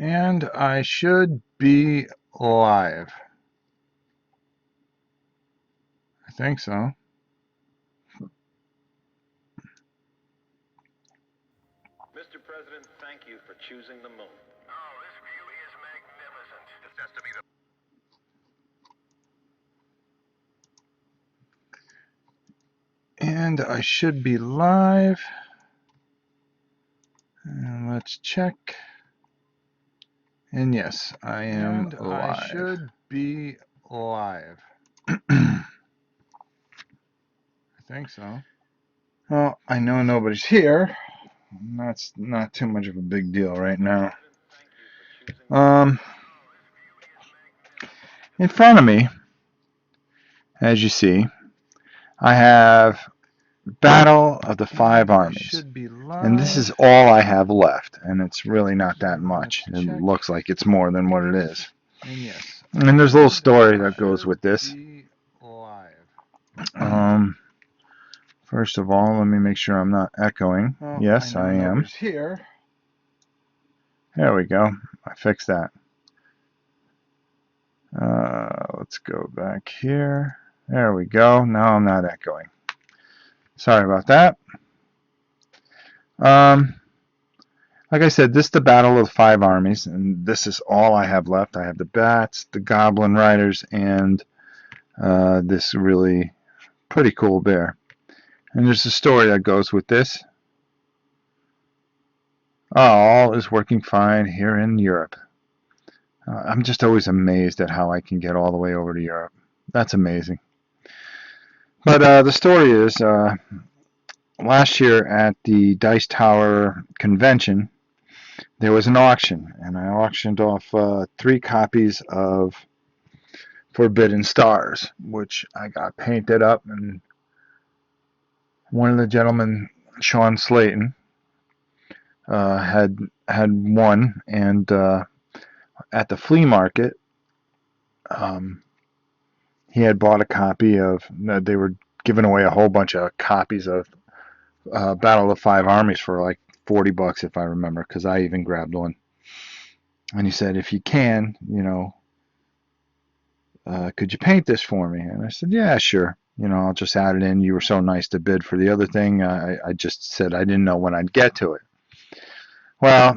And I should be live. I think so. Mr. President, thank you for choosing the moon. Oh, this view is magnificent. This has to be the... And I should be live. And let's check. And yes, I am live. I should be live. I think so. Well, I know nobody's here. That's not too much of a big deal right now. In front of me, as you see, I have Battle of the Five Armies. And this is all I have left, and it's really not that much. It looks like it's more than what it is. And there's a little story that goes with this. First of all, let me make sure I'm not echoing. Yes, I am. There we go. I fixed that. Let's go back here. There we go. Now I'm not echoing. Sorry about that. Like I said, this is the Battle of the Five Armies, and this is all I have left. I have the bats, the goblin riders, and this really pretty cool bear. And there's a story that goes with this. All is working fine here in Europe. I'm just always amazed at how I can get all the way over to Europe. That's amazing. But the story is, last year at the Dice Tower convention, there was an auction, and I auctioned off 3 copies of Forbidden Stars, which I got painted up, and one of the gentlemen, Sean Slayton, had won, and at the flea market, he had bought a copy of, they were giving away a whole bunch of copies of Battle of the Five Armies for like $40 if I remember, because I even grabbed one. And he said, if you can, could you paint this for me? And I said, yeah, sure. I'll just add it in. You were so nice to bid for the other thing. I just said I didn't know when I'd get to it. Well,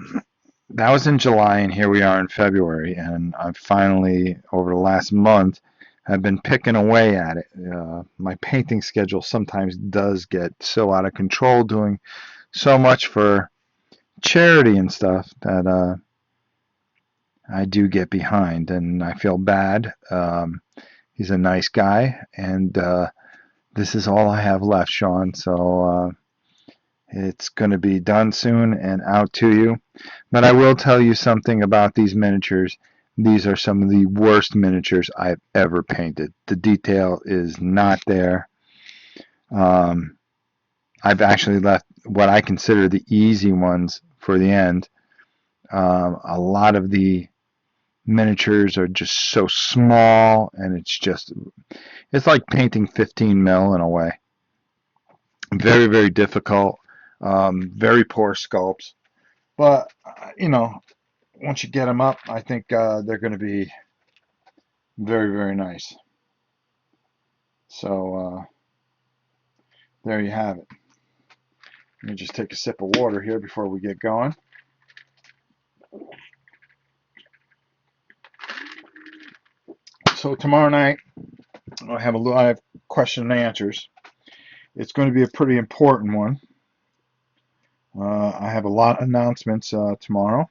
that was in July, and here we are in February, and I finally, over the last month, have been picking away at it. My painting schedule sometimes does get so out of control, doing so much for charity and stuff, that I do get behind, and I feel bad. He's a nice guy, and this is all I have left, Sean, so it's going to be done soon and out to you. But I will tell you something about these miniatures. These are some of the worst miniatures I've ever painted. The detail is not there. I've actually left what I consider the easy ones for the end. A lot of the miniatures are just so small, and it's like painting 15 mil in a way. Very, very difficult. Very poor sculpts. But, once you get them up, I think they're going to be very, very nice. So, there you have it. Let me just take a sip of water here before we get going. So, tomorrow night, I have a live question and answers. It's going to be a pretty important one. I have a lot of announcements tomorrow.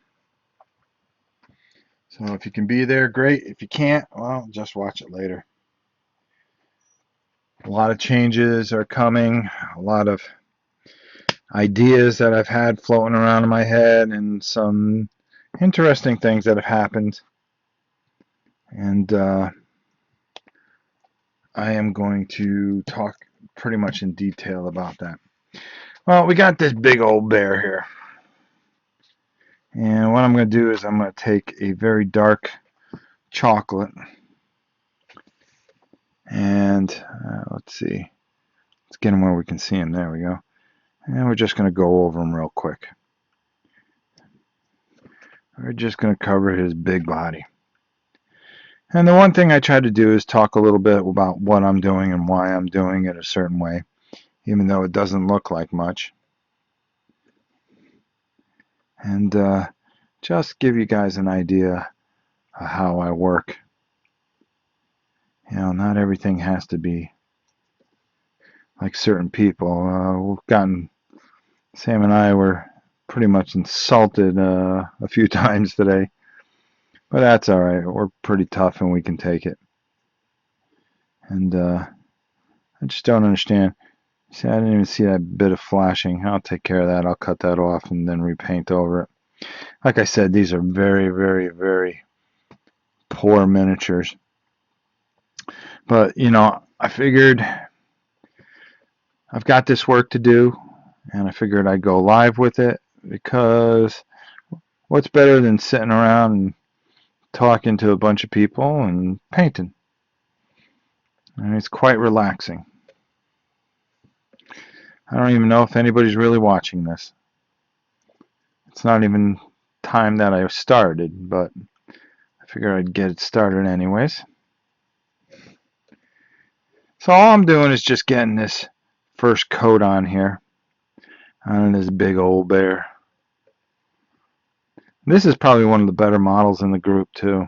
So if you can be there, great. If you can't, well, just watch it later. A lot of changes are coming. A lot of ideas that I've had floating around in my head, and some interesting things that have happened. And I am going to talk pretty much in detail about that. Well, we got this big old bear here. And what I'm going to do is I'm going to take a very dark chocolate, and let's see, let's get him where we can see him. There we go. And we're just going to go over him real quick. We're just going to cover his big body. And the one thing I try to do is talk a little bit about what I'm doing and why I'm doing it a certain way, even though it doesn't look like much. And just give you guys an idea of how I work. You know, not everything has to be like certain people. Sam and I were pretty much insulted a few times today, but that's all right. We're pretty tough and we can take it. And I just don't understand. See, I didn't even see that bit of flashing. I'll take care of that. I'll cut that off and then repaint over it. Like I said, these are very, very, very poor miniatures. But, you know, I figured I've got this work to do, and I figured I'd go live with it because what's better than sitting around and talking to a bunch of people and painting? And it's quite relaxing. I don't even know if anybody's really watching this. It's not even time that I started, but I figured I'd get it started anyways. So all I'm doing is just getting this first coat on here on this big old bear. This is probably one of the better models in the group too,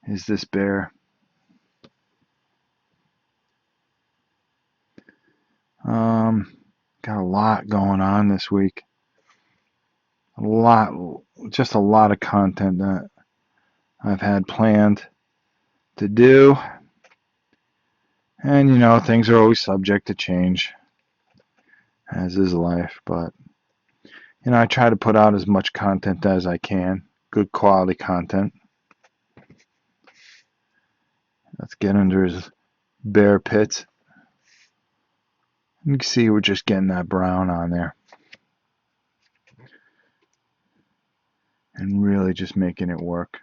is this bear. Got a lot going on this week. Just a lot of content that I've had planned to do. And you know, things are always subject to change, as is life, but you know, I try to put out as much content as I can, good quality content. Let's get under his bear pits. You can see we're just getting that brown on there. And really just making it work.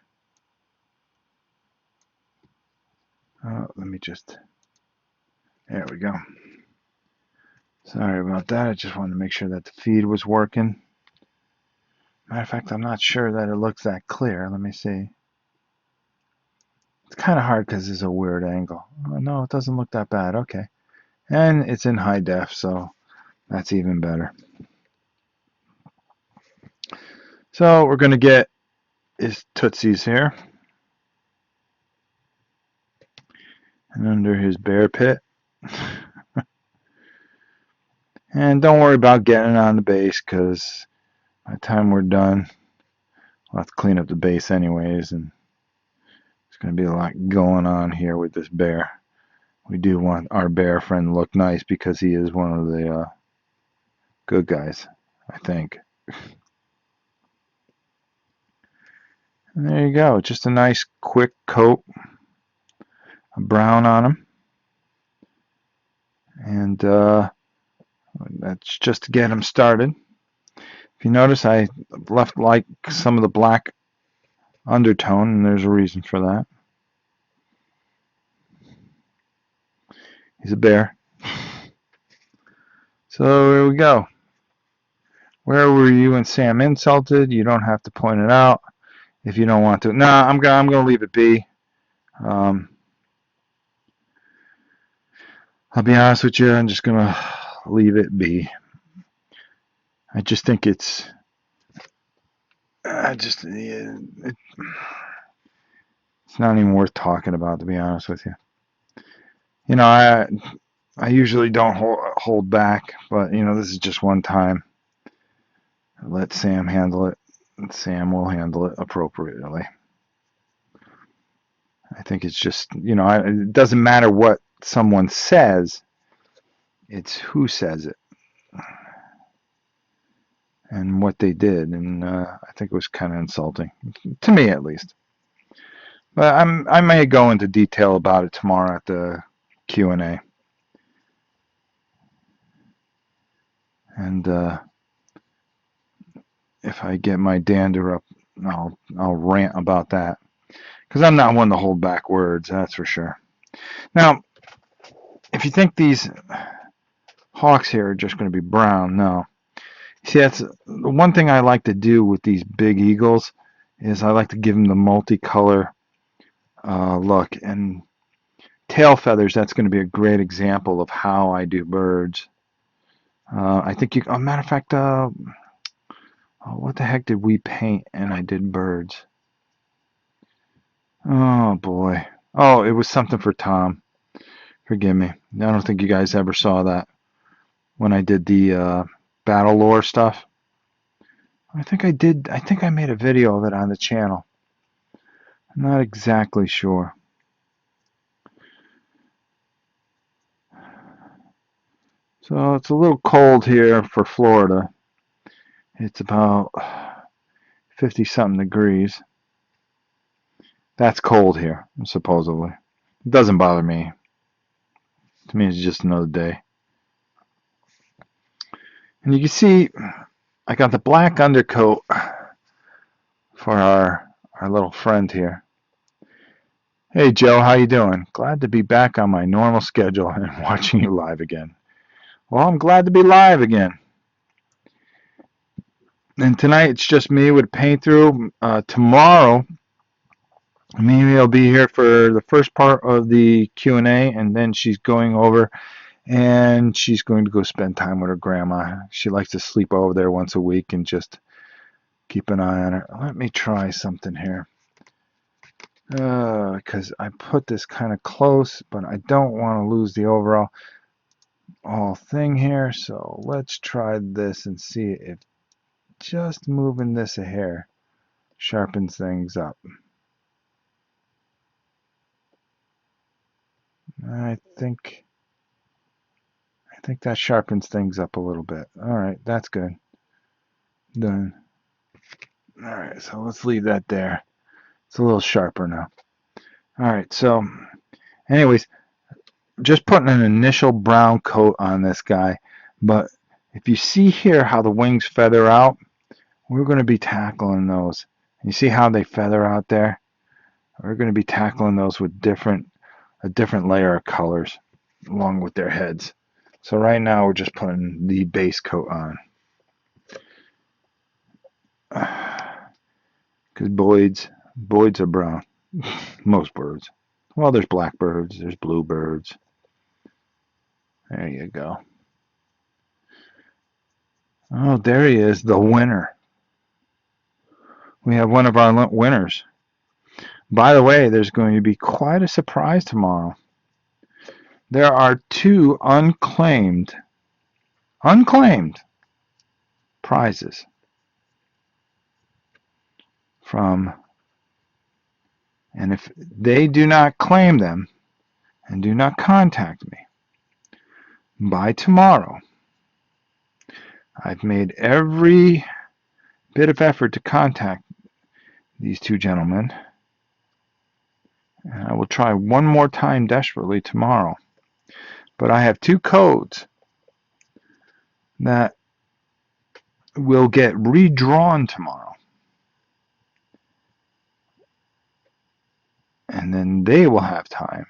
Let me just, there we go. Sorry about that. I just wanted to make sure that the feed was working. Matter of fact, I'm not sure that it looks that clear. Let me see. It's kind of hard because it's a weird angle. Oh, no, it doesn't look that bad. Okay. And it's in high def, so that's even better. So we're going to get his tootsies here. And under his bear pit. And don't worry about getting it on the base because by the time we're done, we'll have to clean up the base anyways. And there's going to be a lot going on here with this bear. We do want our bear friend to look nice because he is one of the good guys, I think. And there you go. Just a nice quick coat of brown on him. And that's just to get him started. If you notice, I left like some of the black undertone, and there's a reason for that. He's a bear. So here we go. Where were you and Sam insulted? You don't have to point it out if you don't want to. No, I'm gonna leave it be. I'll be honest with you. I'm just gonna leave it be. I just think it's not even worth talking about, to be honest with you. You know, I usually don't hold back, but you know, this is just one time. Let Sam handle it. Sam will handle it appropriately. I think it's just, you know, it doesn't matter what someone says, it's who says it and what they did, and I think it was kind of insulting, to me at least. But I may go into detail about it tomorrow at the Q&A. And if I get my dander up, I'll rant about that. Because I'm not one to hold back words, that's for sure. Now, if you think these hawks here are just going to be brown, no. You See, that's the one thing I like to do with these big eagles is I like to give them the multicolor look. And tail feathers, that's going to be a great example of how I do birds. I think you, matter of fact, what the heck did we paint and I did birds? Oh boy. Oh, it was something for Tom. Forgive me. I don't think you guys ever saw that when I did the battle lore stuff. I think I did. I think I made a video of it on the channel. I'm not exactly sure. So it's a little cold here for Florida. It's about 50 something degrees. That's cold here, supposedly. It doesn't bother me. To me, it's just another day. And you can see I got the black undercoat for our little friend here. Hey Joe, how you doing? Glad to be back on my normal schedule and watching you live again. Well, I'm glad to be live again. And tonight it's just me with a paint through. Tomorrow, Mimi will be here for the first part of the Q&A, and then she's going over and she's going to go spend time with her grandma. She likes to sleep over there once a week and just keep an eye on her. Let me try something here. Because I put this kind of close, but I don't want to lose the overall thing here. So let's try this and see if just moving this a hair sharpens things up. I think that sharpens things up a little bit. All right, that's good. Done. All right, so let's leave that there. It's a little sharper now. All right, so anyways, just putting an initial brown coat on this guy. But if you see here how the wings feather out, we're going to be tackling those. You see how they feather out there? We're going to be tackling those with a different layer of colors along with their heads. So right now we're just putting the base coat on. Because Boyd's are brown. Most birds. Well, there's blackbirds, there's bluebirds. There you go. Oh, there he is, the winner. We have one of our winners. By the way, there's going to be quite a surprise tomorrow. There are two unclaimed prizes from, and if they do not claim them and do not contact me by tomorrow, I've made every bit of effort to contact these two gentlemen, and I will try one more time desperately tomorrow. But I have two codes that will get redrawn tomorrow. And then they will have time.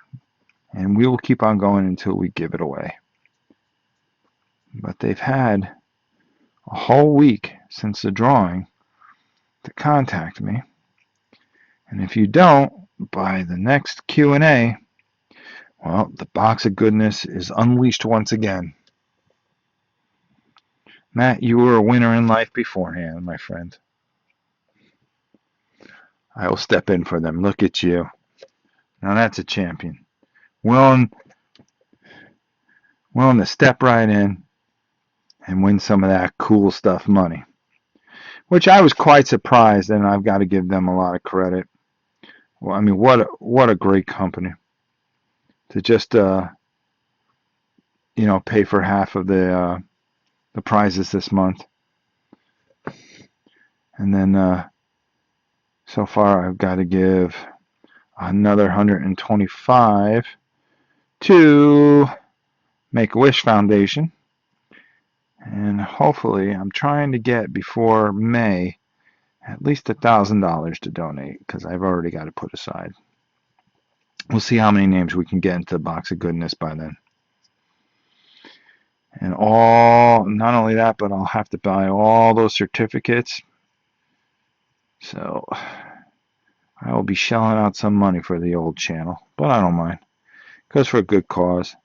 And we will keep on going until we give it away. But they've had a whole week since the drawing to contact me. And if you don't, by the next Q&A, well, the box of goodness is unleashed once again. Matt, you were a winner in life beforehand, my friend. I will step in for them. Look at you. Now that's a champion. Willing to step right in and win some of that cool stuff money. Which I was quite surprised, and I've got to give them a lot of credit. Well, I mean, what a great company to just pay for half of the prizes this month. And then so far I've got to give another 125 to Make-A-Wish Foundation. And hopefully I'm trying to get before May at least $1,000 to donate, because I've already got to put aside. We'll see how many names we can get into the box of goodness by then. And not only that, but I'll have to buy all those certificates. So I will be shelling out some money for the old channel, but I don't mind. It goes for a good cause.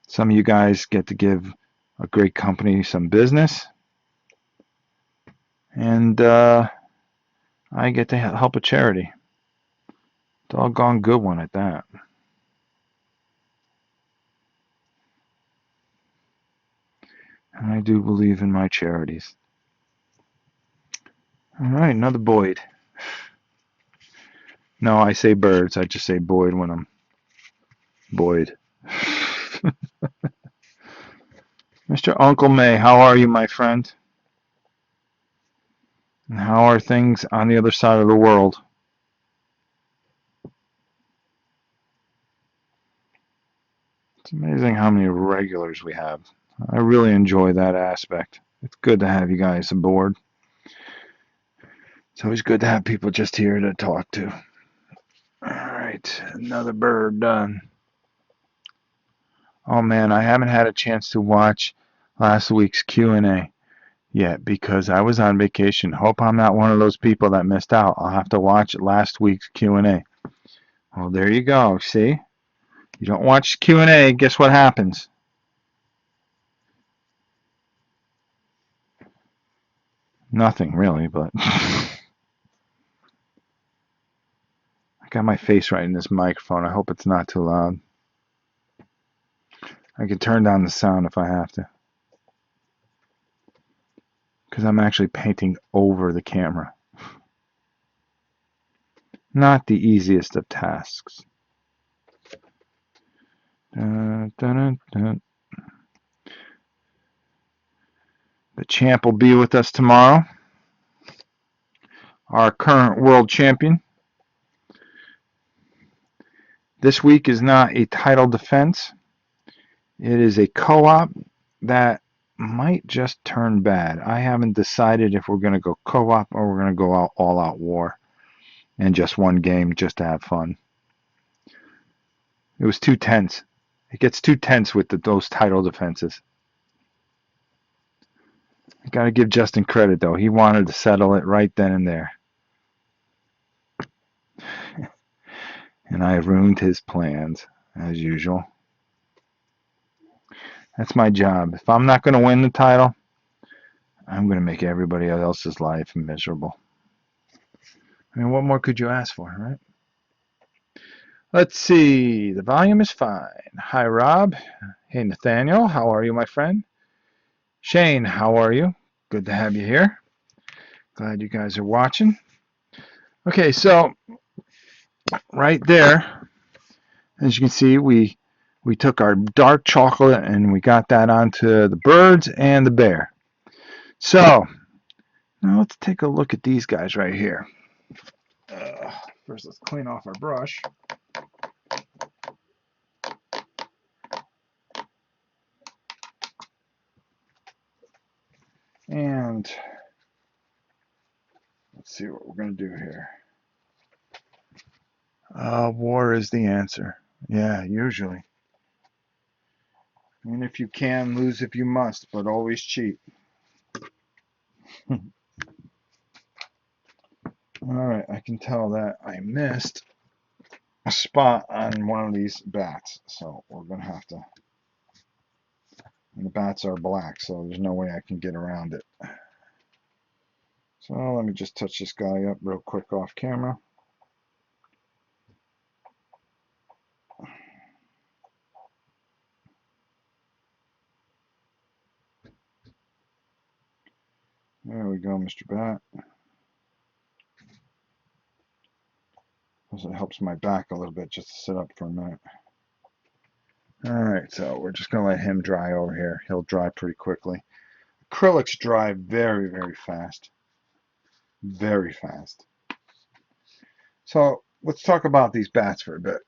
Some of you guys get to give a great company some business, and I get to help a charity. Doggone good one at that. And I do believe in my charities. All right, another Boyd. No, I say birds. I just say Boyd when I'm Boyd. Mr. Uncle May, how are you, my friend? And how are things on the other side of the world? It's amazing how many regulars we have. I really enjoy that aspect. It's good to have you guys aboard. It's always good to have people just here to talk to. All right, another bird done. Oh man, I haven't had a chance to watch last week's Q&A yet because I was on vacation. Hope I'm not one of those people that missed out. I'll have to watch last week's Q&A. Well, there you go. See? You don't watch Q&A, guess what happens? Nothing really, but I got my face right in this microphone. I hope it's not too loud. I can turn down the sound if I have to, because I'm actually painting over the camera. Not the easiest of tasks. Dun, dun, dun. The champ will be with us tomorrow. Our current world champion. This week is not a title defense. It is a co-op that might just turn bad. I haven't decided if we're going to go co-op or we're going to go all-out war and just one game just to have fun. It was too tense. It gets too tense with those title defenses. I got to give Justin credit, though. He wanted to settle it right then and there. And I ruined his plans, as usual. That's my job. If I'm not going to win the title, I'm going to make everybody else's life miserable. I mean, what more could you ask for, right? Let's see. The volume is fine. Hi, Rob. Hey, Nathaniel. How are you, my friend? Shane, how are you? Good to have you here. Glad you guys are watching. Okay, so right there, as you can see, we took our dark chocolate and we got that onto the birds and the bear. So now let's take a look at these guys right here. First, let's clean off our brush. And let's see what we're going to do here. War is the answer. Yeah, usually. And if you can, lose if you must, but always cheat. Alright, I can tell that I missed a spot on one of these bats, so we're going to have to. And the bats are black, so there's no way I can get around it. So let me just touch this guy up real quick off camera. There we go, Mr. Bat. It helps my back a little bit just to sit up for a minute. Alright, so we're just going to let him dry over here. He'll dry pretty quickly. Acrylics dry very, very fast. Very fast. So let's talk about these bats for a bit.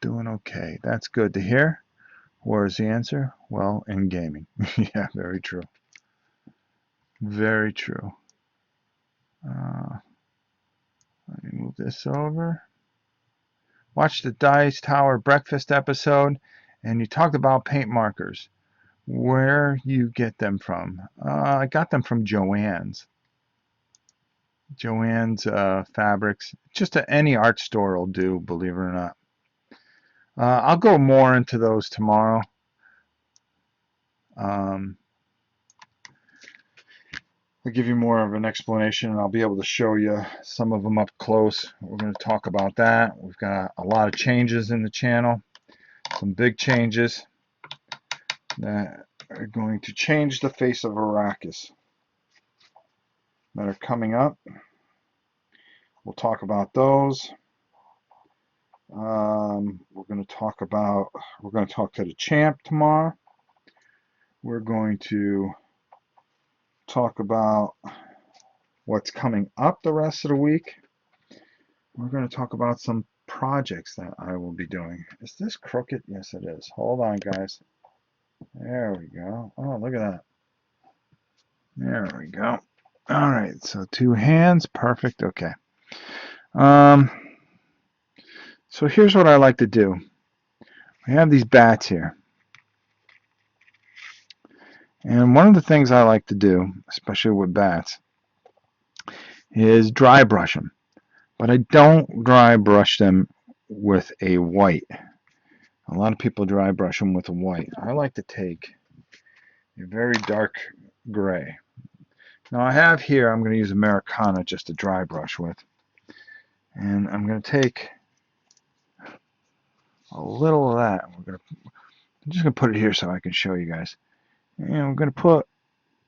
Doing okay. That's good to hear. Where's the answer? Well, in gaming. Yeah, very true. Very true. Let me move this over. Watch the Dice Tower Breakfast episode, And you talked about paint markers. Where you get them from? I got them from Joann's. Joann's Fabrics. Just any art store will do, believe it or not. I'll go more into those tomorrow. Um, I'll give you more of an explanation, and I'll be able to show you some of them up close. We're going to talk about that. We've got a lot of changes in the channel, some big changes that are going to change the face of Arrakis that are coming up. We'll talk about those. We're going to talk to the champ tomorrow. We're going to talk about what's coming up the rest of the week. We're going to talk about some projects that I will be doing. Is this crooked? Yes, it is. Hold on, guys. There we go. Oh, look at that. There we go. All right, so 2 hands. Perfect. Okay. So here's what I like to do. We have these bats here. And one of the things I like to do, especially with bats, is dry brush them. But I don't dry brush them with a white. A lot of people dry brush them with a white. I like to take a very dark gray. Now I have here, I'm going to use Americana just to dry brush with. And I'm going to take a little of that. I'm just going to put it here so I can show you guys. And we're going to put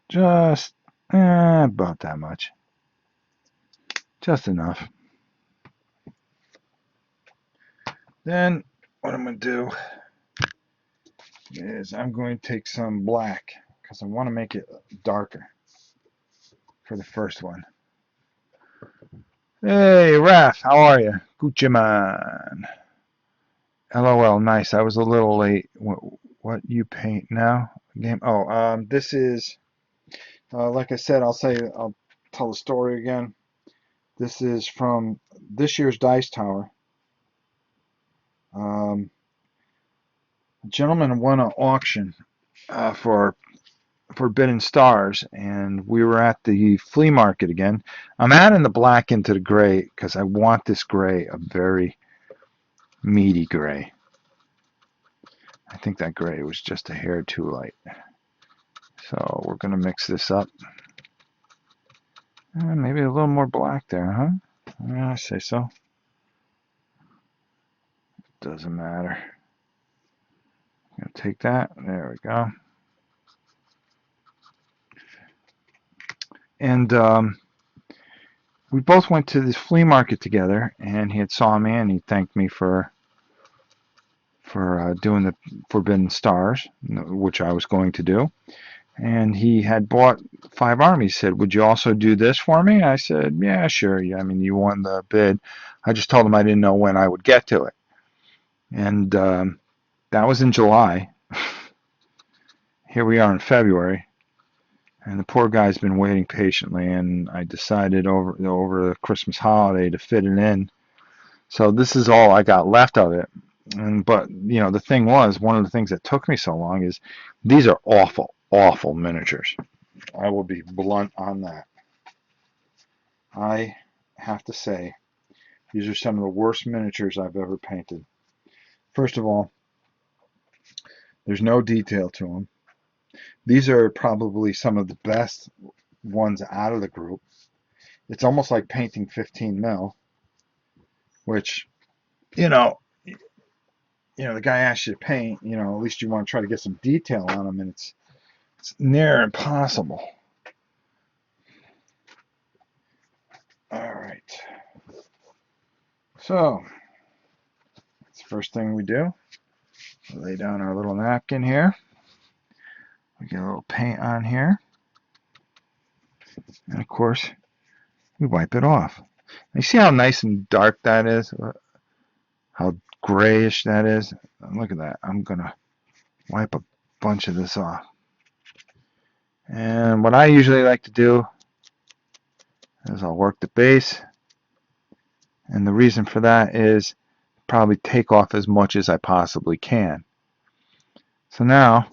just about that much. Just enough. Then what I'm going to do is I'm going to take some black because I want to make it darker for the first one. Hey, Raph, how are you? Gucci man. LOL, nice. I was a little late. What you paint now? Game. Oh, this is, like I said, I'll tell the story again. This is from this year's Dice Tower. A gentleman won an auction for Forbidden Stars, and we were at the flea market again. I'm adding the black into the gray because I want this gray a very meaty gray. I think that gray was just a hair too light. So we're going to mix this up. Maybe a little more black there, huh? Yeah, I say so. Doesn't matter. I'm going to take that. There we go. And we both went to this flea market together, and he had saw me, and he thanked me for doing the Forbidden Stars, which I was going to do. And he had bought 5 armies. He said, would you also do this for me? I said, yeah, sure. Yeah, I mean, you won the bid. I just told him I didn't know when I would get to it. And that was in July. Here we are in February. And the poor guy's been waiting patiently. And I decided over the Christmas holiday to fit it in. So this is all I got left of it. But you know, the thing was, one of the things that took me so long is these are awful miniatures. I will be blunt on that. I have to say, these are some of the worst miniatures I've ever painted. First of all, there's no detail to them. These are probably some of the best ones out of the group. It's almost like painting 15 mil, which, you know, the guy asks you to paint, at least you want to try to get some detail on them, and it's near impossible. All right. So, that's the first thing we do. We lay down our little napkin here. We get a little paint on here. And of course, we wipe it off. You see how nice and dark that is? How grayish that is? Look at that. I'm going to wipe a bunch of this off. And what I usually like to do is I'll work the base. And the reason for that is probably take off as much as I possibly can. So now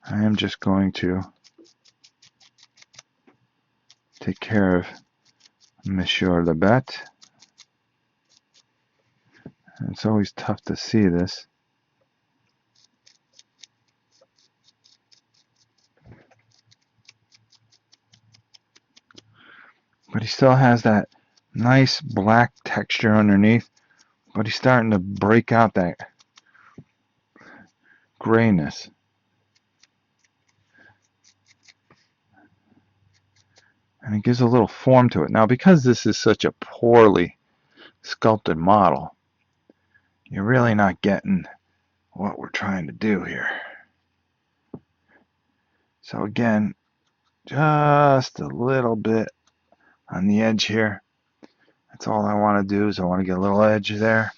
I am just going to take care of Monsieur the Bat. It's always tough to see this. But he still has that nice black texture underneath, but he's starting to break out that grayness. And it gives a little form to it. Now, because this is such a poorly sculpted model, you're really not getting what we're trying to do here. So again, just a little bit on the edge here. That's all I want to do is I want to get a little edge there.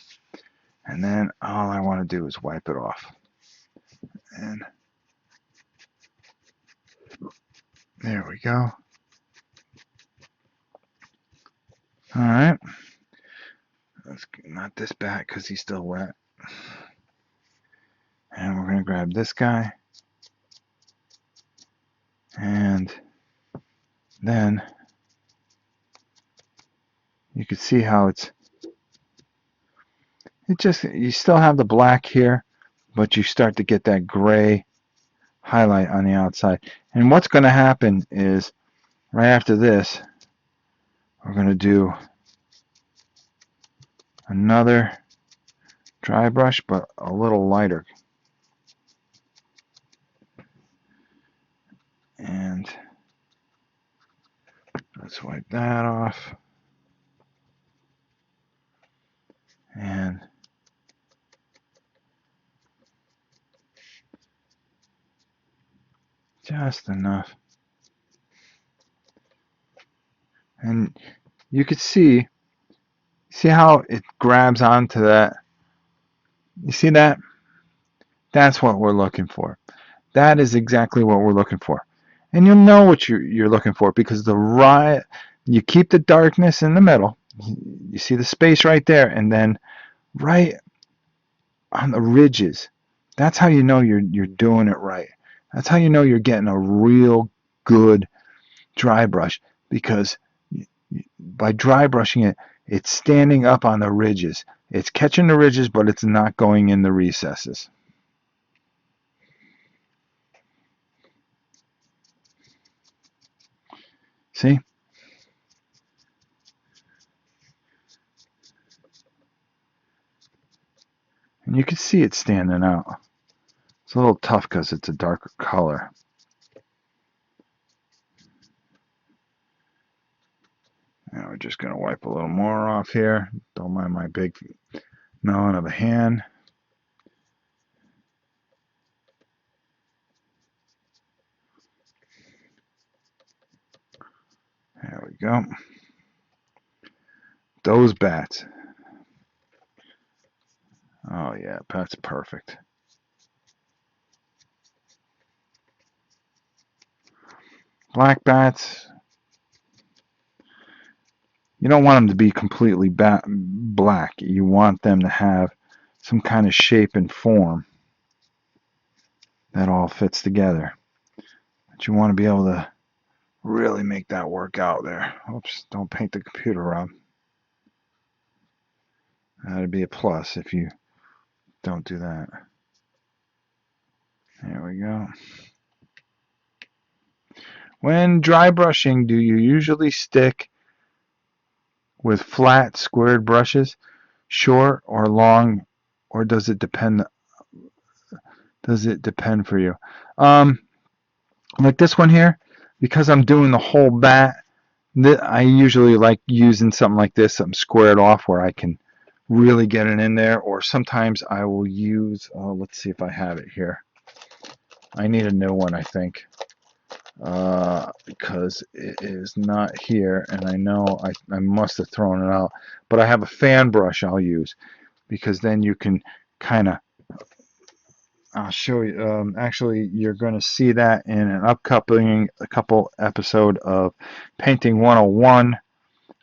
And then all I want to do is wipe it off. And there we go. All right. Let's not this bat because he's still wet. And we're going to grab this guy. And then you can see how you still have the black here, but you start to get that gray highlight on the outside. And what's going to happen is right after this, we're going to do another dry brush, but a little lighter. And let's wipe that off. And just enough. And you could see how it grabs onto that. You see that? That's what we're looking for. That is exactly what we're looking for. And you'll know what you're looking for because you keep the darkness in the middle. You see the space right there, and then right on the ridges. That's how you know you're doing it right. That's how you know you're getting a real good dry brush, because by dry brushing it, it's standing up on the ridges. It's catching the ridges, but it's not going in the recesses. See? And you can see it standing out. It's a little tough because it's a darker color. Now we're just going to wipe a little more off here. Don't mind my big melon of a hand. There we go. Those bats. Oh yeah, that's perfect. Black bats, you don't want them to be completely black. You want them to have some kind of shape and form that all fits together. But you want to be able to really make that work out there. Oops, don't paint the computer up. That'd be a plus if you don't do that. There we go. When dry brushing, do you usually stick with flat squared brushes, short or long, or does it depend for you? Like this one here, because I'm doing the whole bat, I usually like using something like this, something squared off where I can really get it in there. Or sometimes I will use, let's see if I have it here. I need a new one, I think, because it is not here, and I know I must have thrown it out. But I have a fan brush I'll use, because then you can kind of, I'll show you. Actually, you're going to see that in an upcoming episode of Painting 101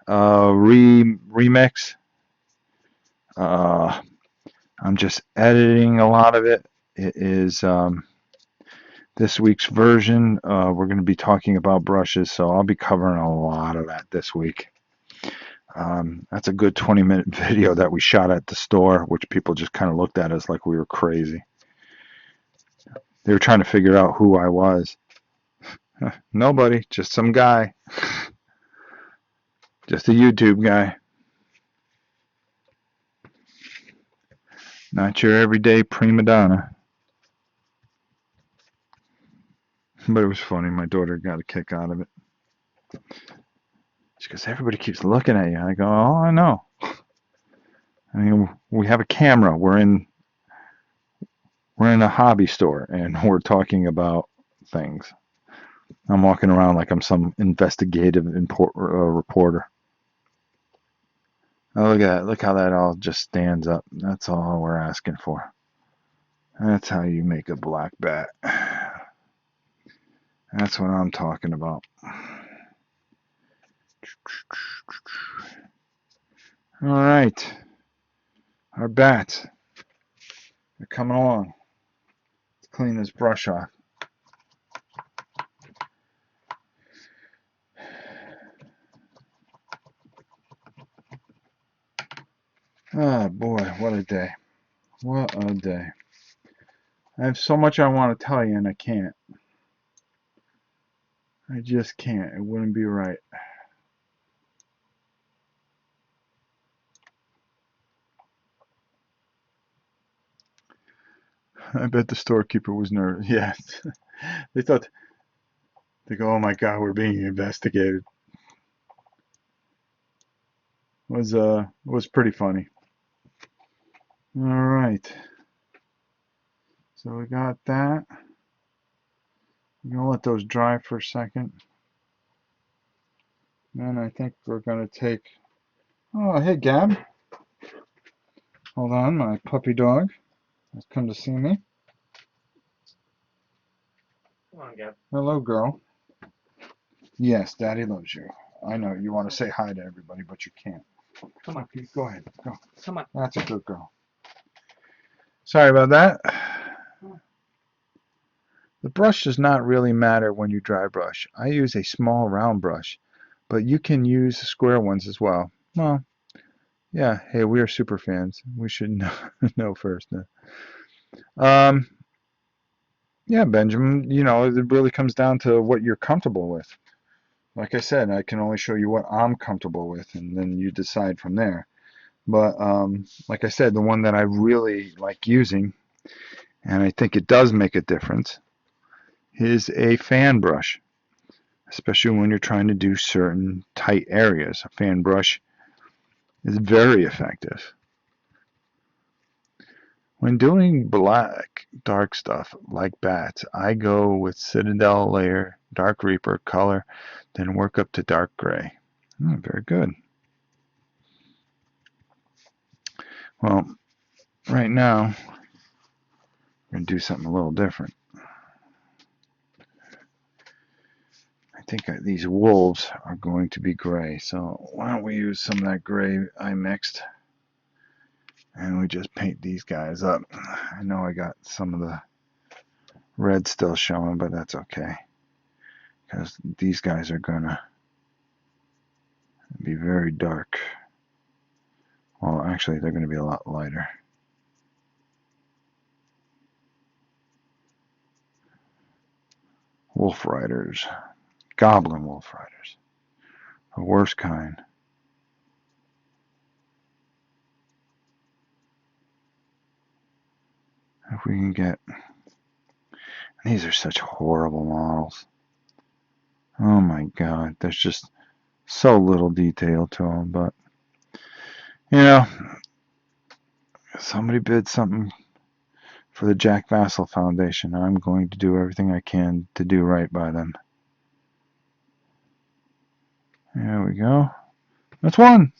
remix. I'm just editing a lot of it It is this week's version. We're going to be talking about brushes, so I'll be covering a lot of that this week. That's a good 20-minute video that we shot at the store, which people just kind of looked at us like we were crazy. They were trying to figure out who I was. Nobody, just some guy. Just a YouTube guy. Not your everyday prima donna. But it was funny. My daughter got a kick out of it. She goes, everybody keeps looking at you. I go, oh, I know. I mean, we have a camera. We're in a hobby store, and we're talking about things. I'm walking around like I'm some investigative reporter. Oh, look at that. Look how that all just stands up. That's all we're asking for. That's how you make a black bat. That's what I'm talking about. All right. Our bats. They're coming along. Let's clean this brush off. Oh boy, what a day. What a day. I have so much I want to tell you and I can't. I just can't. It wouldn't be right. I bet the storekeeper was nervous. Yes. They thought, they go, oh my God, we're being investigated. It was pretty funny. All right. So we got that. I'm gonna let those dry for a second. Then I think we're gonna take. Oh, hey Gab. Hold on, my puppy dog has come to see me. Come on, Gab. Hello, girl. Yes, Daddy loves you. I know you want to say hi to everybody, but you can't. Come on. Okay, go ahead. Go. Come on. That's a good girl. Sorry about that. The brush does not really matter when you dry brush. I use a small round brush, but you can use square ones as well. Well, yeah, hey, we are super fans. We should know first. Um, yeah, Benjamin, it really comes down to what you're comfortable with. Like I said, I can only show you what I'm comfortable with, and then you decide from there. But like I said, the one that I really like using, and I think it does make a difference, is a fan brush, especially when you're trying to do certain tight areas. A fan brush is very effective. When doing black, dark stuff like bats, I go with Citadel layer, Dark Reaper color, then work up to dark gray. Very good. Well, right now, we're going to do something a little different. I think these wolves are going to be gray, so why don't we use some of that gray I mixed, and we just paint these guys up. I know I got some of the red still showing, but that's okay, because these guys are going to be very dark. Well, actually, they're going to be a lot lighter. Wolf riders. Goblin wolf riders. The worst kind. If we can get... These are such horrible models. Oh my God. There's just so little detail to them, but... somebody bid something for the Jack Vassell Foundation. I'm going to do everything I can to do right by them. There we go. That's one.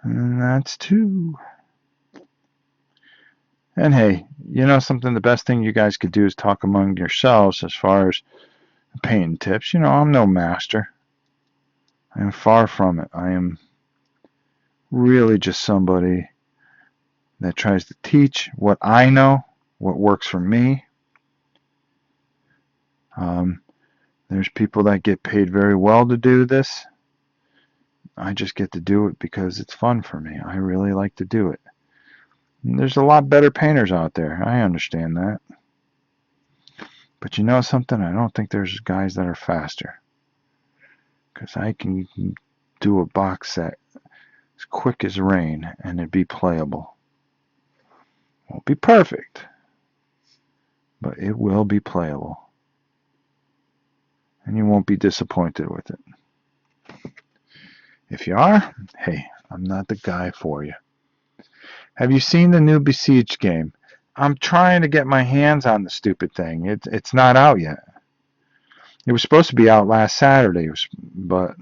And that's two. And hey, something, the best thing you guys could do is talk among yourselves as far as painting tips. I'm no master. I am far from it. I am really just somebody that tries to teach what I know, what works for me. Um, there's people that get paid very well to do this. I just get to do it because it's fun for me. I really like to do it. And there's a lot better painters out there. I understand that. But you know something? I don't think there's guys that are faster. Because I can do a box set as quick as rain and it'd be playable. Won't be perfect, but it will be playable. And you won't be disappointed with it. If you are, hey, I'm not the guy for you. Have you seen the new Besieged game? I'm trying to get my hands on the stupid thing. It's not out yet. It was supposed to be out last Saturday, but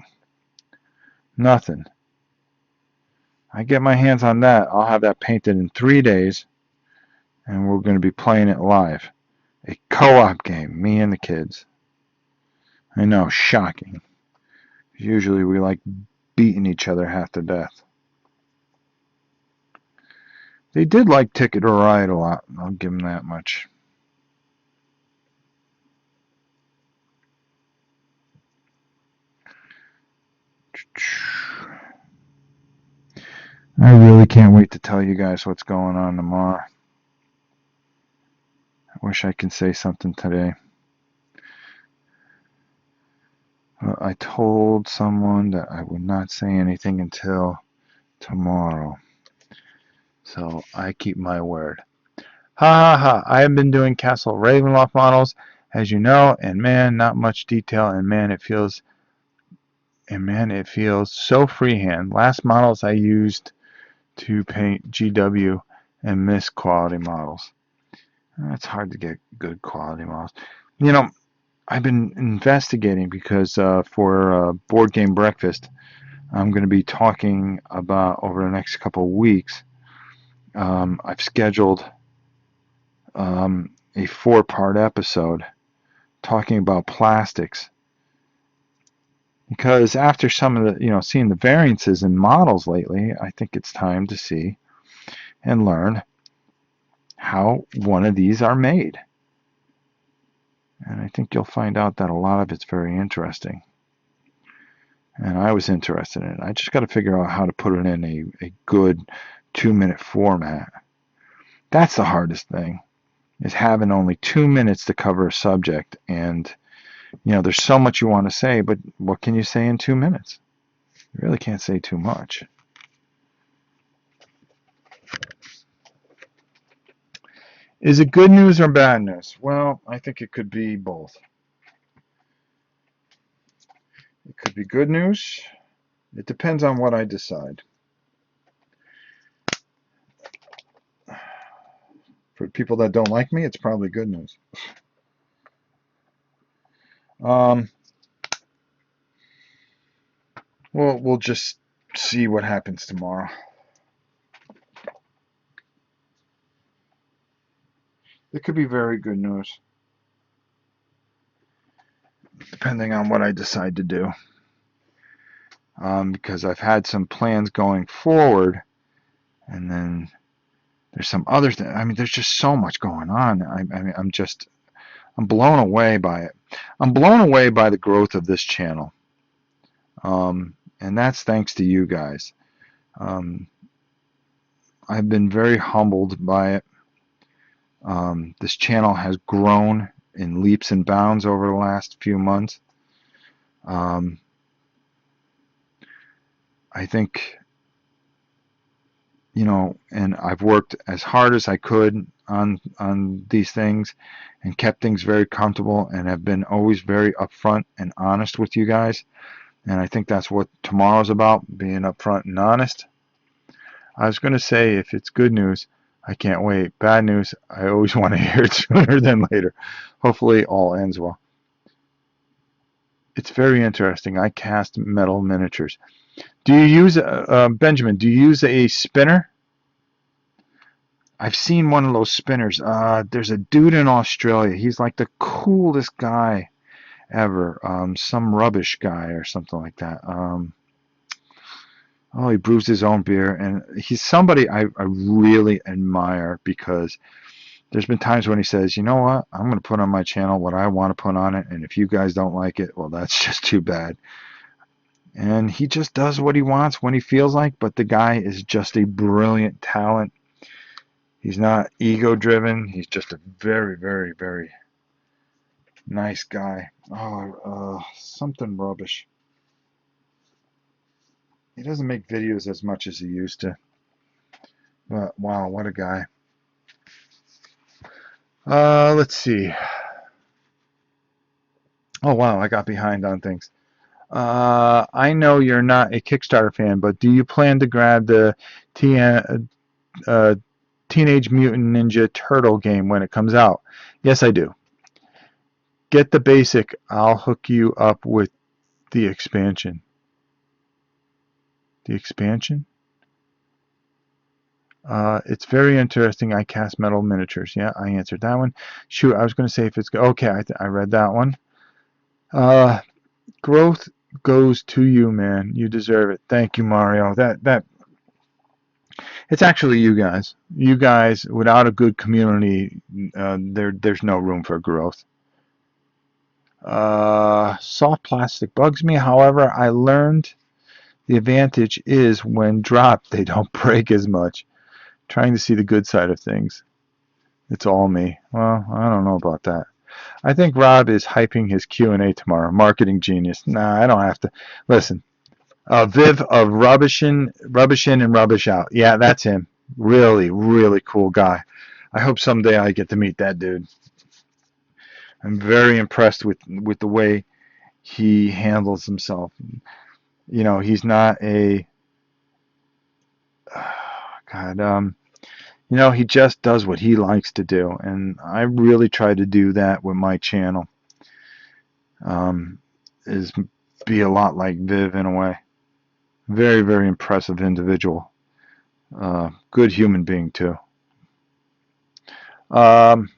nothing. I get my hands on that, I'll have that painted in 3 days, and we're going to be playing it live. A co-op game, me and the kids. I know, shocking. Usually we like beating each other half to death. They did like Ticket to Ride a lot. I'll give them that much. I really can't wait to tell you guys what's going on tomorrow. I wish I could say something today. I told someone that I would not say anything until tomorrow. So I keep my word. Ha ha ha. I have been doing Castle Ravenloft models, as you know, and man, not much detail, and man, it feels so freehand. Last models I used to paint GW and Miss quality models. It's hard to get good quality models. I've been investigating because for Board Game Breakfast, I'm going to be talking about over the next couple of weeks. I've scheduled a 4-part episode talking about plastics because after some of the seeing the variances in models lately, I think it's time to see and learn how one of these are made. And I think you'll find out that a lot of it's very interesting. And I was interested in it. I just got to figure out how to put it in a good 2-minute format. That's the hardest thing, is having only 2 minutes to cover a subject. And, there's so much you want to say, but what can you say in 2 minutes? You really can't say too much. Is it good news or bad news? Well, I think it could be both. It could be good news. It depends on what I decide. For people that don't like me, it's probably good news. Well, we'll just see what happens tomorrow. It could be very good news, depending on what I decide to do. Because I've had some plans going forward, and then there's some other things. I mean, there's just so much going on. I'm blown away by it. I'm blown away by the growth of this channel. And that's thanks to you guys. I've been very humbled by it. This channel has grown in leaps and bounds over the last few months. I think, and I've worked as hard as I could on these things and kept things very comfortable and have been always very upfront and honest with you guys. And I think that's what tomorrow's about, being upfront and honest. I was going to say, if it's good news, I can't wait. Bad news, I always want to hear it sooner than later. Hopefully all ends well. It's very interesting. I cast metal miniatures. Do you use, Benjamin, do you use a spinner? I've seen one of those spinners. There's a dude in Australia. He's like the coolest guy. ever. Some rubbish guy or something like that. Oh, he brews his own beer, and he's somebody I really admire because there's been times when he says, you know what, I'm going to put on my channel what I want to put on it, and if you guys don't like it, well, that's just too bad. And he just does what he wants when he feels like, but the guy is just a brilliant talent. He's not ego driven. He's just a very, very, very nice guy. Oh, something rubbish. He doesn't make videos as much as he used to. But wow, what a guy. Let's see. Oh wow, I got behind on things. I know you're not a Kickstarter fan, but do you plan to grab the T uh, Teenage Mutant Ninja Turtle game when it comes out? Yes, I do. Get the basic. I'll hook you up with the expansion. The expansion? It's very interesting. I cast metal miniatures. Yeah, I answered that one. Shoot, I was going to say if it's okay. I read that one. Uh, growth goes to you, man. You deserve it. Thank you, Mario. That it's actually you guys. You guys, without a good community, there's no room for growth. Soft plastic bugs me. However, I learned the advantage is when dropped, they don't break as much. Trying to see the good side of things. It's all me. Well, I don't know about that. I think Rob is hyping his Q&A tomorrow. Marketing genius. Nah, I don't have to. Listen, Viv of Rubbish In and Rubbish Out. Yeah, that's him. Really, really cool guy. I hope someday I get to meet that dude. I'm very impressed with the way he handles himself. You know, he's not a God. You know, he just does what he likes to do, and I really try to do that with my channel. Is be a lot like Viv in a way. Very, very impressive individual. Good human being too. Um,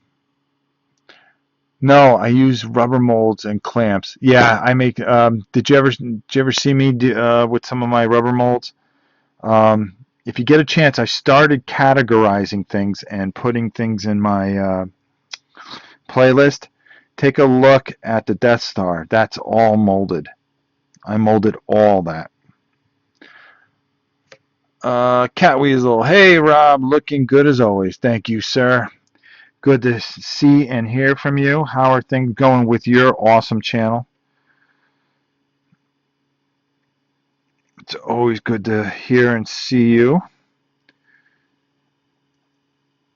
no, I use rubber molds and clamps. Yeah, I make. Did you ever see me with some of my rubber molds? If you get a chance, I started categorizing things and putting things in my playlist. Take a look at the Death Star. That's all molded. I molded all that. Cat Weasel. Hey, Rob. Looking good as always. Thank you, sir. Good to see and hear from you. How are things going with your awesome channel? It's always good to hear and see you.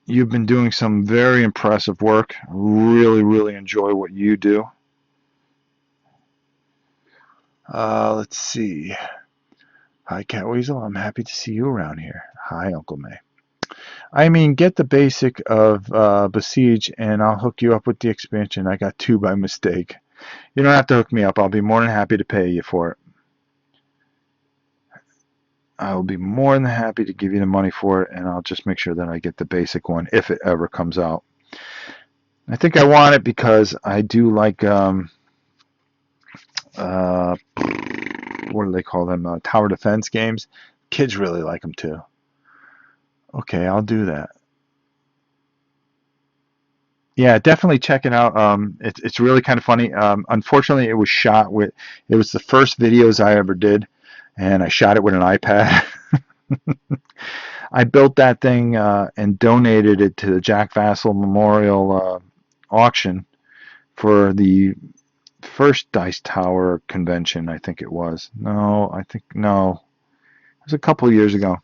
You've been doing some very impressive work. Really, really enjoy what you do. Let's see. Hi, Cat Weasel. I'm happy to see you around here. Hi, Uncle May. I mean, get the basic of Besiege, and I'll hook you up with the expansion. I got two by mistake. You don't have to hook me up. I'll be more than happy to pay you for it. I will be more than happy to give you the money for it, and I'll just make sure that I get the basic one if it ever comes out. I think I want it because I do like what do they call them? Tower defense games. Kids really like them too. Okay, I'll do that. Yeah, definitely check it out. It's really kind of funny. Unfortunately, it was shot with. It was the first videos I ever did, and I shot it with an iPad. I built that thing and donated it to the Jack Vassal Memorial auction for the first Dice Tower convention, I think it was. No, it was a couple of years ago,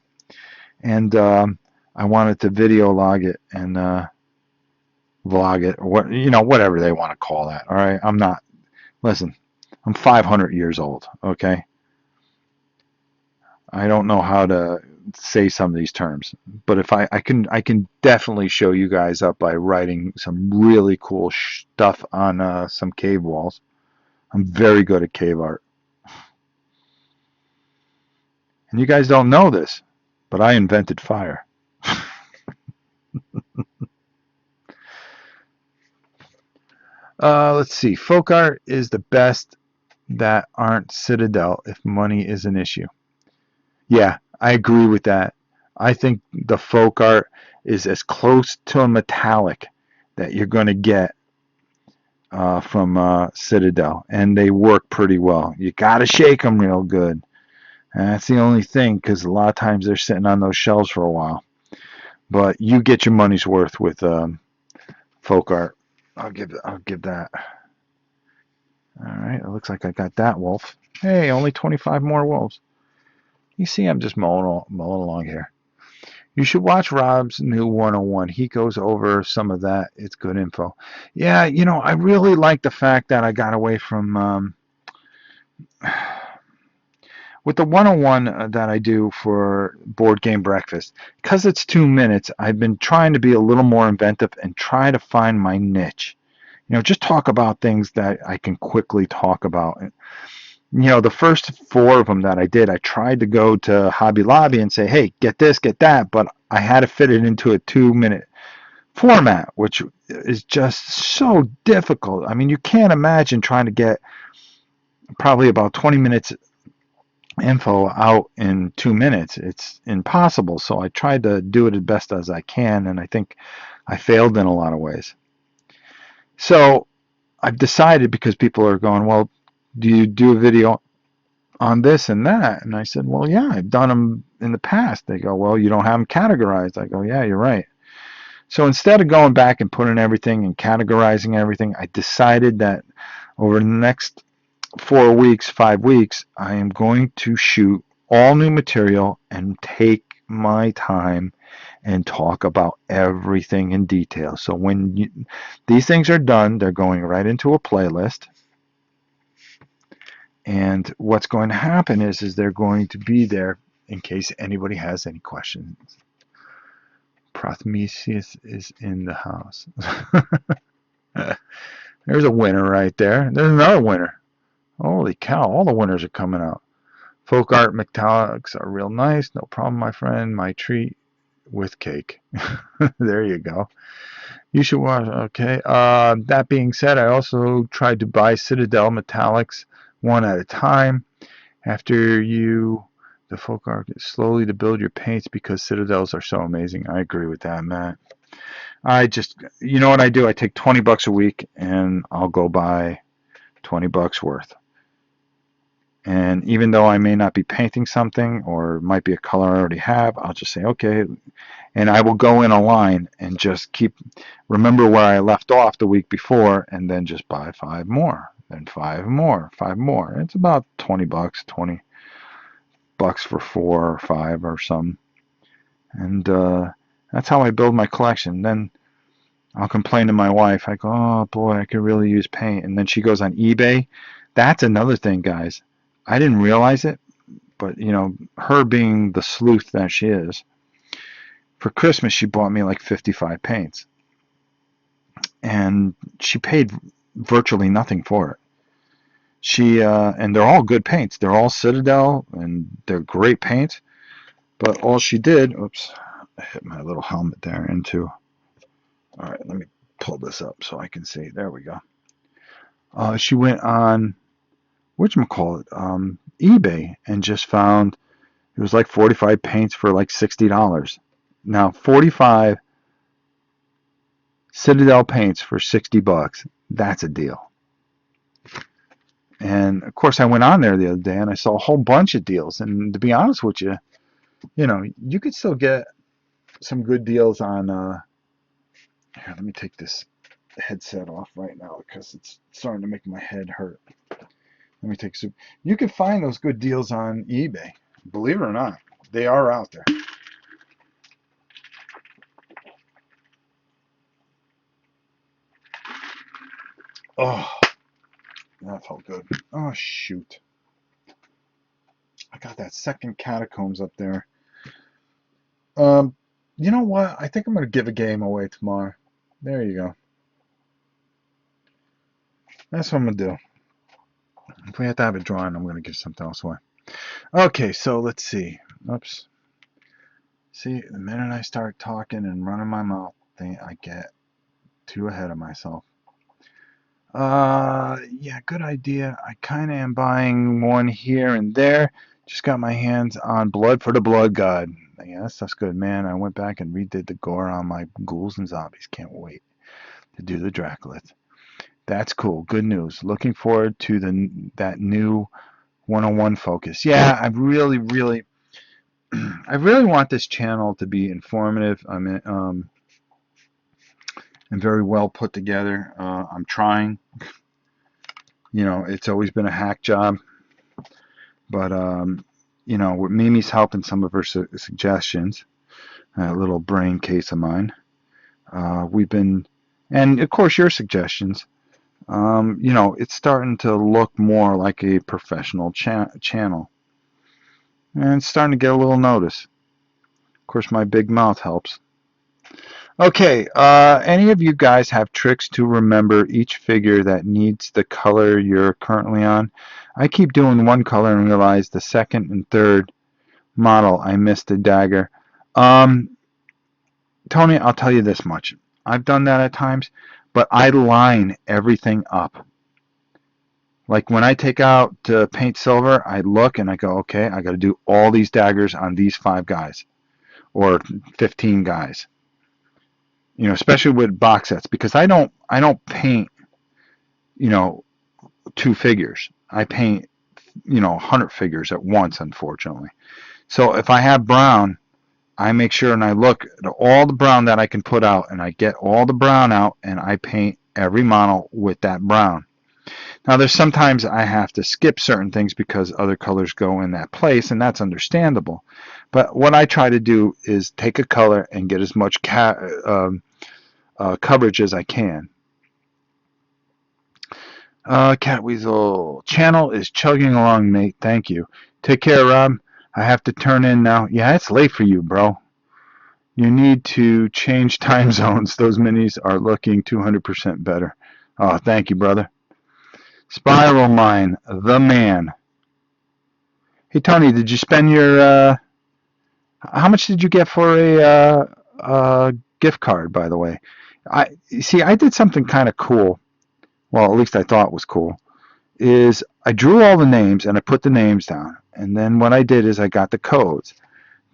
and I wanted to video log it and vlog it, or whatever they want to call that. All right, I'm not. Listen, I'm 500 years old. Okay, I don't know how to say some of these terms, but if I can definitely show you guys up by writing some really cool stuff on some cave walls. I'm very good at cave art. And you guys don't know this, but I invented fire. Let's see. Folk art is the best that aren't Citadel if money is an issue. Yeah, I agree with that. I think the folk art is as close to a metallic that you're going to get from Citadel, and they work pretty well. You got to shake them real good. And that's the only thing, because a lot of times they're sitting on those shelves for a while. But you get your money's worth with folk art. I'll give that. All right, it looks like I got that wolf. Hey, only 25 more wolves. You see, I'm just mulling along here. You should watch Rob's new 101. He goes over some of that. It's good info. Yeah, I really like the fact that I got away from with the 101 that I do for board game breakfast. Because it's 2 minutes, I've been trying to be a little more inventive and try to find my niche. Just talk about things that I can quickly talk about. The first four of them that I did, I tried to go to Hobby Lobby and say, hey, get this, get that, but I had to fit it into a 2 minute format, which is just so difficult. I mean, you can't imagine trying to get probably about 20 minutes info out in 2 minutes. It's impossible. So I tried to do it as best as I can, and I think I failed in a lot of ways. So I've decided, because people are going, well, do you do a video on this and that? And I said, well, yeah, I've done them in the past. They go, well, you don't have them categorized. I go, yeah, you're right. So instead of going back and putting everything and categorizing everything, I decided that over the next 4 weeks, 5 weeks, I am going to shoot all new material and take my time and talk about everything in detail. So when these things are done, they're going right into a playlist. And what's going to happen is they're going to be there in case anybody has any questions. Prometheus is in the house. There's a winner right there. There's another winner. Holy cow, all the winners are coming out. Folk art metallics are real nice. No problem, my friend. My treat with cake. There you go. You should watch. Okay. That being said, I also tried to buy Citadel metallics one at a time. After the folk art, slowly to build your paints because Citadels are so amazing. I agree with that, Matt. You know what I do? I take $20 a week and I'll go buy $20 worth. And even though I may not be painting something or it might be a color I already have, I'll just say, okay. And I will go in a line and just remember where I left off the week before, and then just buy 5 more, then 5 more, 5 more. It's about $20, $20 for 4 or 5 or something. And that's how I build my collection. Then I'll complain to my wife. I go, oh boy, I could really use paint. And then she goes on eBay. That's another thing, guys. I didn't realize it, but her being the sleuth that she is, for Christmas she bought me like 55 paints, and she paid virtually nothing for it. And they're all good paints. They're all Citadel, and they're great paints. But all she did, oops, I hit my little helmet there into. All right, let me pull this up so I can see. There we go. She went on whatchamacallit, eBay, and just found it was like 45 paints for like $60. Now 45 Citadel paints for $60. That's a deal. And of course I went on there the other day and I saw a whole bunch of deals. And to be honest with you, you could still get some good deals on here, let me take this headset off right now because it's starting to make my head hurt. Let me take some. You can find those good deals on eBay. Believe it or not, they are out there. Oh, that felt good. Oh, shoot. I got that second catacombs up there. You know what? I think I'm going to give a game away tomorrow. There you go. That's what I'm going to do. If we have to have a drawing, I'm going to give something else away. Okay, so let's see. Oops. See, the minute I start talking and running my mouth, I get too ahead of myself. Yeah, good idea. I kind of am buying one here and there. Just got my hands on Blood for the Blood God. Yeah, that stuff's good, man. I went back and redid the gore on my ghouls and zombies. Can't wait to do the Draculith. That's cool. Good news. Looking forward to that new 101 focus. Yeah, I really want this channel to be informative. I mean, and very well put together. I'm trying. You know, it's always been a hack job, but you know, with Mimi's help and some of her suggestions, a little brain case of mine, we've been, and of course your suggestions. You know, it's starting to look more like a professional channel, and it's starting to get a little notice. Of course, my big mouth helps. Okay, any of you guys have tricks to remember each figure that needs the color you're currently on? I keep doing one color and realize the second and third model I missed a dagger. Um, Tony, I'll tell you this much. I've done that at times, but I line everything up. Like when I take out to paint silver, I look and I go, okay, I got to do all these daggers on these 5 guys or 15 guys. You know, especially with box sets, because I don't paint, you know, 2 figures. I paint, you know, 100 figures at once, unfortunately. So if I have brown, I make sure and I look at all the brown that I can put out, and I get all the brown out and I paint every model with that brown. Now there's sometimes I have to skip certain things because other colors go in that place, and that's understandable. But what I try to do is take a color and get as much coverage as I can. Catweasel channel is chugging along, mate. Thank you. Take care, Rob. I have to turn in now. Yeah, it's late for you, bro. You need to change time zones. Those minis are looking 200% better. Oh, thank you, brother. Spiral Mine, the man. Hey, Tony, did you spend your, how much did you get for a gift card, by the way? I did something kind of cool. Well, at least I thought was cool. Is I drew all the names and I put the names down. And then what I did is I got the codes.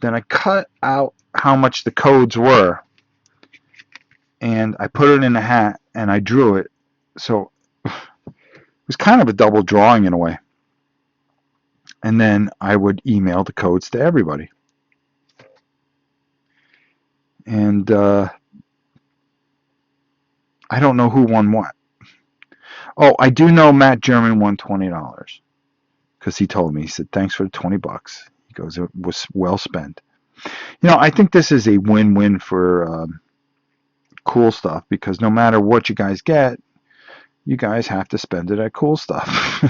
Then I cut out how much the codes were and I put it in a hat and I drew it. So it was kind of a double drawing in a way. And then I would email the codes to everybody. And I don't know who won what. Oh, I do know Matt German won $20 because he told me. He said, thanks for the $20. He goes, it was well spent. You know, I think this is a win-win for cool stuff because no matter what you guys get, you guys have to spend it at cool stuff.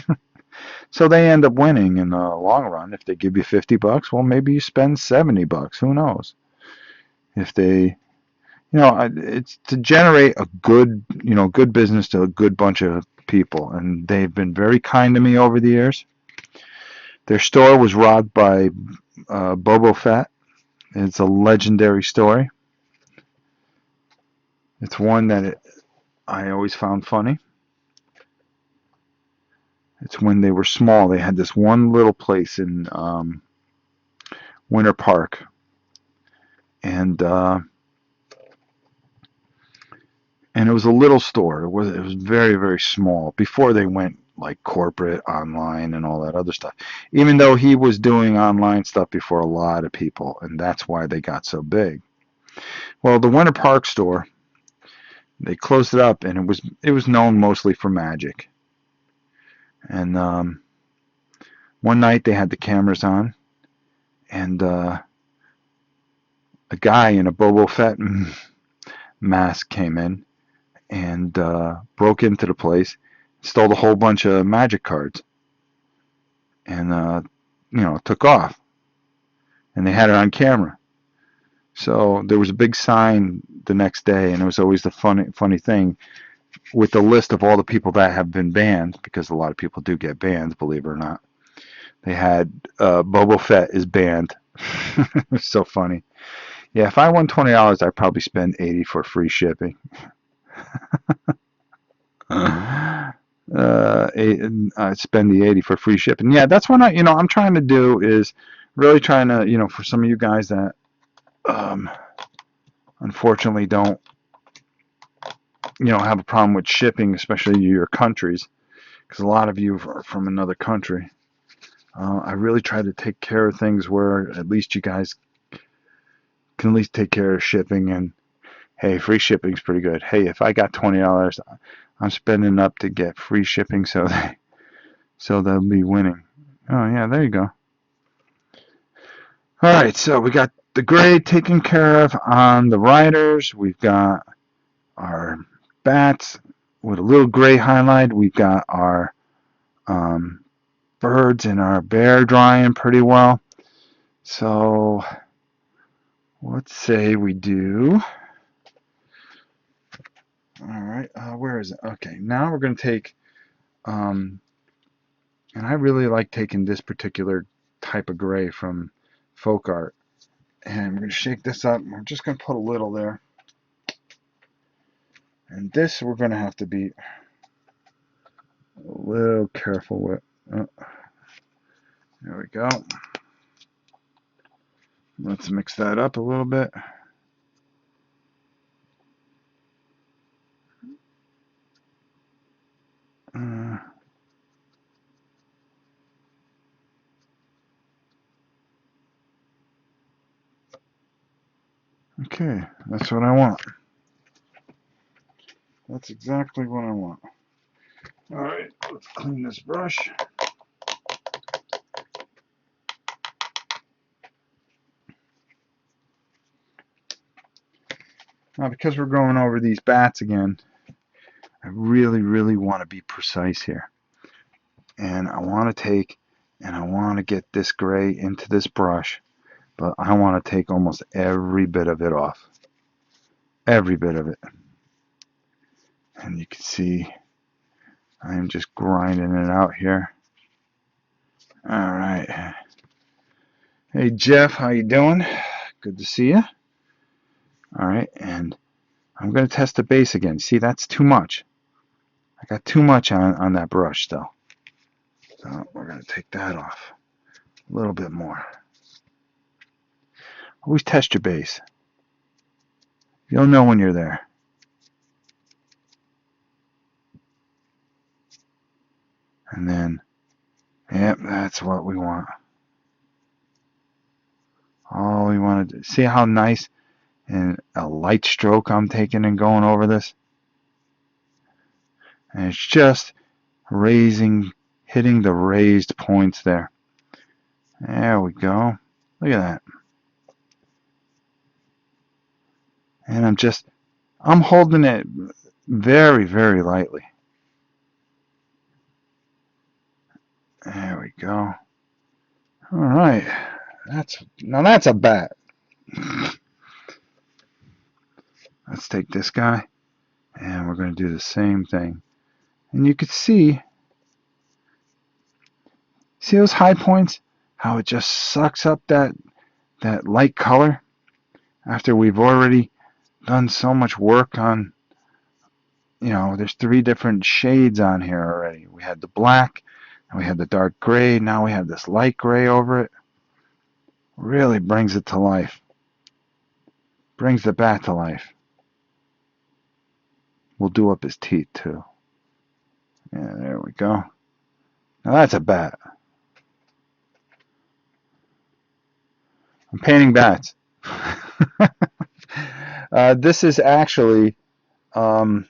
So they end up winning in the long run. If they give you $50, well, maybe you spend $70. Who knows? If they, you know, it's to generate a good, you know, good business to a good bunch of people, and they've been very kind to me over the years. Their store was robbed by Boba Fett. It's a legendary story. It's one that I always found funny. It's when they were small. They had this one little place in Winter Park, and it was a little store. It was very, very small before they went like corporate online and all that other stuff. Even though he was doing online stuff before a lot of people, and that's why they got so big. Well, the Winter Park store, they closed it up, and it was known mostly for magic. And one night they had the cameras on, and a guy in a Boba Fett mask came in and broke into the place, stole a whole bunch of magic cards, and you know, took off. And they had it on camera. So there was a big sign the next day, and it was always the funny thing with the list of all the people that have been banned, because a lot of people do get banned, believe it or not. They had Boba Fett is banned. It was so funny. Yeah, if I won $20, I'd probably spend $80 for free shipping. Spend the 80 for free shipping. Yeah, that's what I'm trying to do is really trying to, for some of you guys that um, unfortunately don't, have a problem with shipping, especially your countries, because a lot of you are from another country. I really try to take care of things where at least you guys can at least take care of shipping. And hey, free shipping's pretty good. Hey, if I got $20, I'm spending up to get free shipping, so they'll be winning. Oh yeah, there you go. All right, so we got the gray taken care of on the riders. We've got our bats with a little gray highlight. We've got our birds and our bear drying pretty well. So let's say we do. All right, where is it? Okay, now we're going to take, and I really like taking this particular type of gray from folk art. And we're going to shake this up. We're just going to put a little there. And this we're going to have to be a little careful with. Oh, there we go. Let's mix that up a little bit. Okay, that's what I want. That's exactly what I want. All right, let's clean this brush. Now, because we're going over these bats again, I really, really want to be precise here. And I want to take, and I want to get this gray into this brush, but I want to take almost every bit of it off. Every bit of it. And you can see I'm just grinding it out here. All right. Hey, Jeff, how you doing? Good to see you. All right, and I'm going to test the base again. See, that's too much. I got too much on that brush still. So we're going to take that off. A little bit more. Always test your base. You'll know when you're there. And then, yep, that's what we want. All we want to do. See how nice and a light stroke I'm taking and going over this? And it's just hitting the raised points there. There we go. Look at that. And I'm holding it very, very lightly. There we go. All right. Now that's a bat. Let's take this guy, and we're going to do the same thing. And you could see those high points? How it just sucks up that light color after we've already done so much work on, there's 3 different shades on here already. We had the black, and we had the dark gray, now we have this light gray over it. Really brings it to life. Brings the bat to life. We'll do up his teeth too. Yeah, there we go. Now that's a bat. I'm painting bats. This is actually probably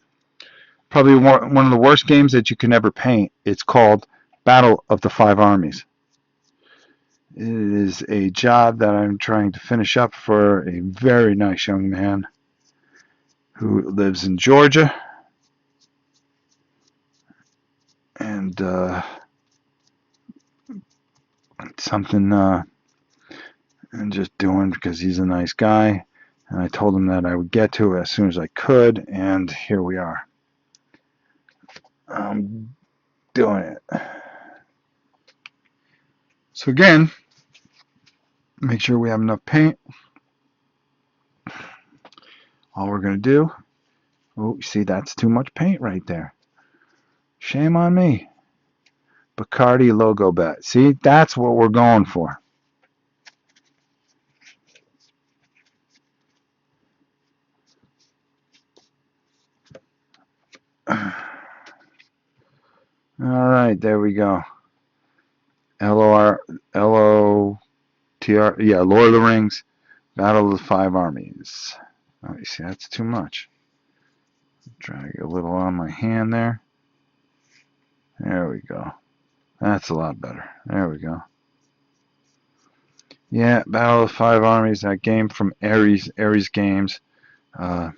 one of the worst games that you can ever paint. It's called Battle of the Five Armies. It is a job that I'm trying to finish up for a very nice young man who lives in Georgia. And something I'm just doing because he's a nice guy. And I told him that I would get to it as soon as I could. And here we are. I'm doing it. So again, make sure we have enough paint. All we're going to do, oh, see, that's too much paint right there. Shame on me. Bacardi logo bet. See, that's what we're going for. All right, there we go. LOTR. Yeah, Lord of the Rings, Battle of the Five Armies. Oh, you see, that's too much. Drag a little on my hand there. There we go. That's a lot better. There we go. Yeah, Battle of the Five Armies, that game from Ares Games. Uh,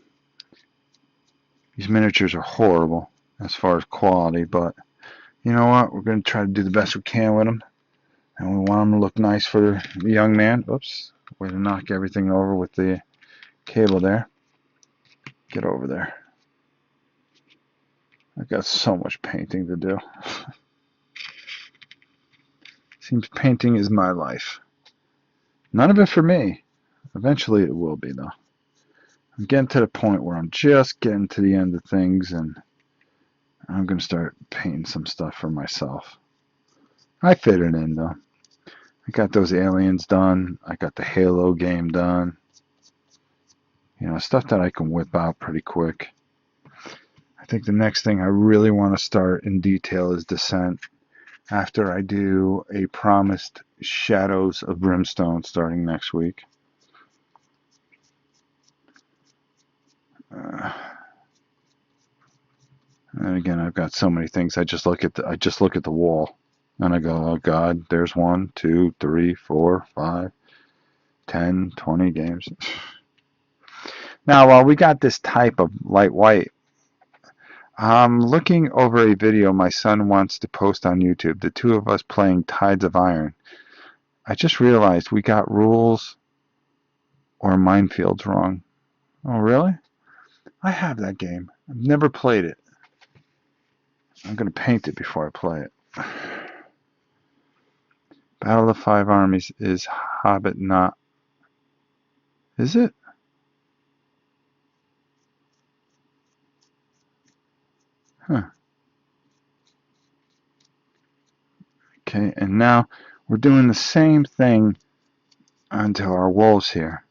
these miniatures are horrible as far as quality, but you know what? We're going to try to do the best we can with them. And we want them to look nice for the young man. Oops. Way to knock everything over with the cable there. Get over there. I've got so much painting to do. Seems painting is my life. None of it for me. Eventually it will be, though. I'm getting to the point where I'm just getting to the end of things, and I'm going to start painting some stuff for myself. I fit it in, though. I got those aliens done. I got the Halo game done. You know, stuff that I can whip out pretty quick. I think the next thing I really want to start in detail is Descent after I do a promised Shadows of Brimstone starting next week. And again, I've got so many things. I just look at the wall, and I go, oh God, there's 1, 2, 3, 4, 5, 10, 20 games. Now, while we got this type of light white, I'm looking over a video my son wants to post on YouTube. The two of us playing Tides of Iron. I just realized we got rules or minefields wrong. Oh, really? I have that game. I've never played it. I'm going to paint it before I play it. Battle of the Five Armies is Hobbit not... Is it? Huh. Okay, and now we're doing the same thing onto our wolves here,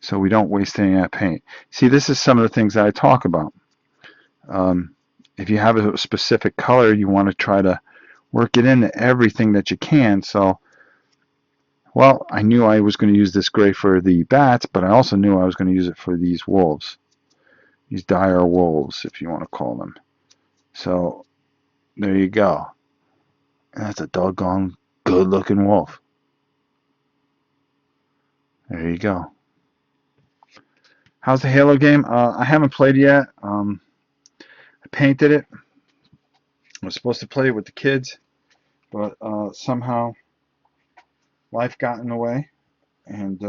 so we don't waste any of that paint. See, this is some of the things that I talk about. If you have a specific color, you want to try to work it into everything that you can. So, well, I knew I was going to use this gray for the bats, but I also knew I was going to use it for these wolves. These dire wolves, if you want to call them. So, there you go. That's a doggone good-looking wolf. There you go. How's the Halo game? I haven't played it yet. I painted it. I was supposed to play it with the kids, but somehow life got in the way, and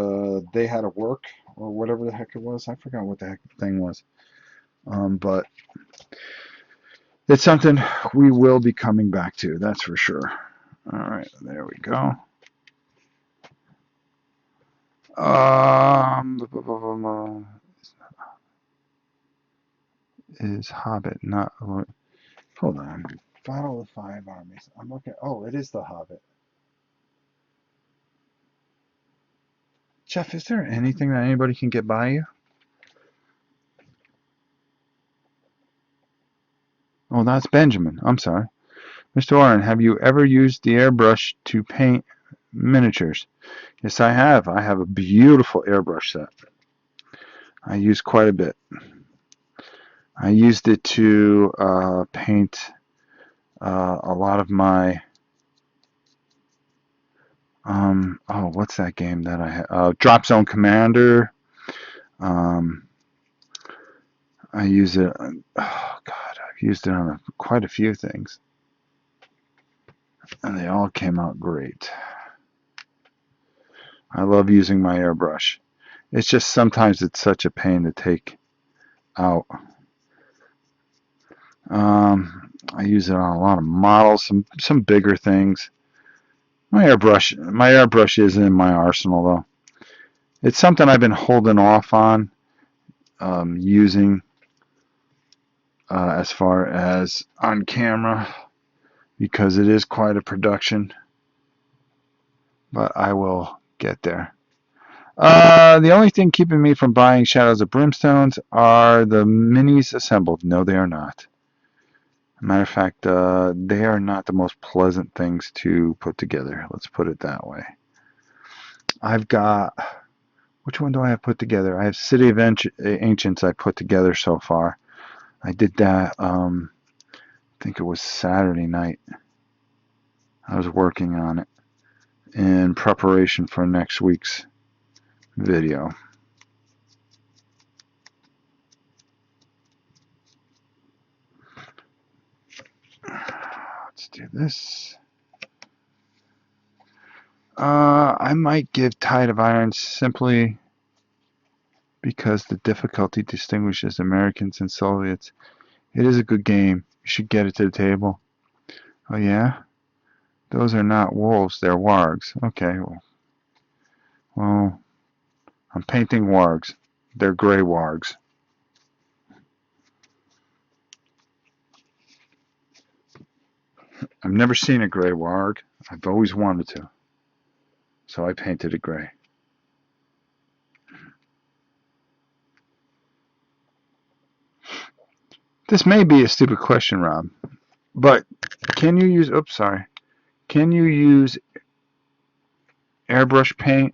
they had to work or whatever the heck it was. I forgot what the heck the thing was. But it's something we will be coming back to, that's for sure. All right, there we go. Is Hobbit not... Hold on. Battle of the Five Armies. I'm looking... Oh, it is the Hobbit. Jeff, is there anything that anybody can get by you? Oh, that's Benjamin. I'm sorry. Mr. Warren, have you ever used the airbrush to paint miniatures? Yes, I have. I have a beautiful airbrush set. I use quite a bit. I used it to paint a lot of my... oh, what's that game that I have? Drop Zone Commander. I use it... Oh, God. I've used it on quite a few things. And they all came out great. I love using my airbrush. It's just sometimes it's such a pain to take out. I use it on a lot of models, some bigger things. My airbrush isn't in my arsenal though. It's something I've been holding off on using as far as on camera because it is quite a production, but I will get there. The only thing keeping me from buying Shadows of Brimstones are the minis assembled. No, they are not. Matter of fact, they are not the most pleasant things to put together. Let's put it that way. I've got, which one do I have put together? I have City of Ancients I put together so far. I did that, I think it was Saturday night. I was working on it in preparation for next week's video. Let's do this. I might give Tide of Iron simply because the difficulty distinguishes Americans and Soviets. It is a good game. You should get it to the table. Oh yeah? Those are not wolves, they're wargs. Okay, well, I'm painting wargs. They're gray wargs. I've never seen a gray warg. I've always wanted to. So I painted it gray. This may be a stupid question, Rob, but can you use, oops, sorry. Can you use airbrush paint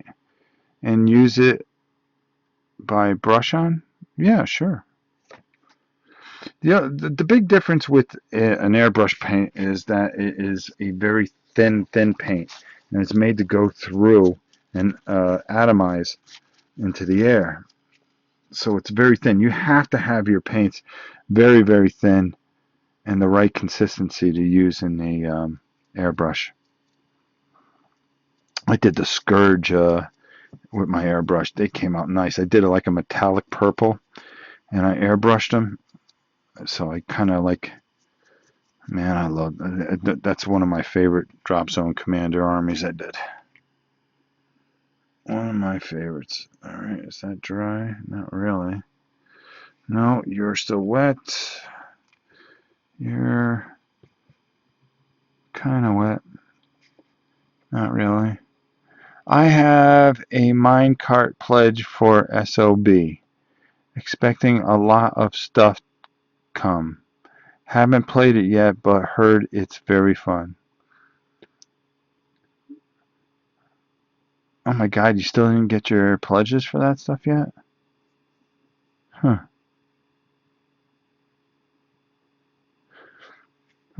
and use it by brush on? Yeah, sure. The big difference with an airbrush paint is that it is a very thin paint, and it's made to go through and atomize into the air. So it's very thin. You have to have your paints very thin and the right consistency to use in the airbrush. I did the Scourge with my airbrush. They came out nice. I did it like a metallic purple, and I airbrushed them. So I kind of like, man, I love that's one of my favorite Drop Zone Commander armies I did. One of my favorites. All right, is that dry? Not really. No, you're still wet. You're kind of wet. Not really. I have a minecart pledge for SOB. Expecting a lot of stuff come. Haven't played it yet, but heard it's very fun. Oh my god, you still didn't get your pledges for that stuff yet? Huh.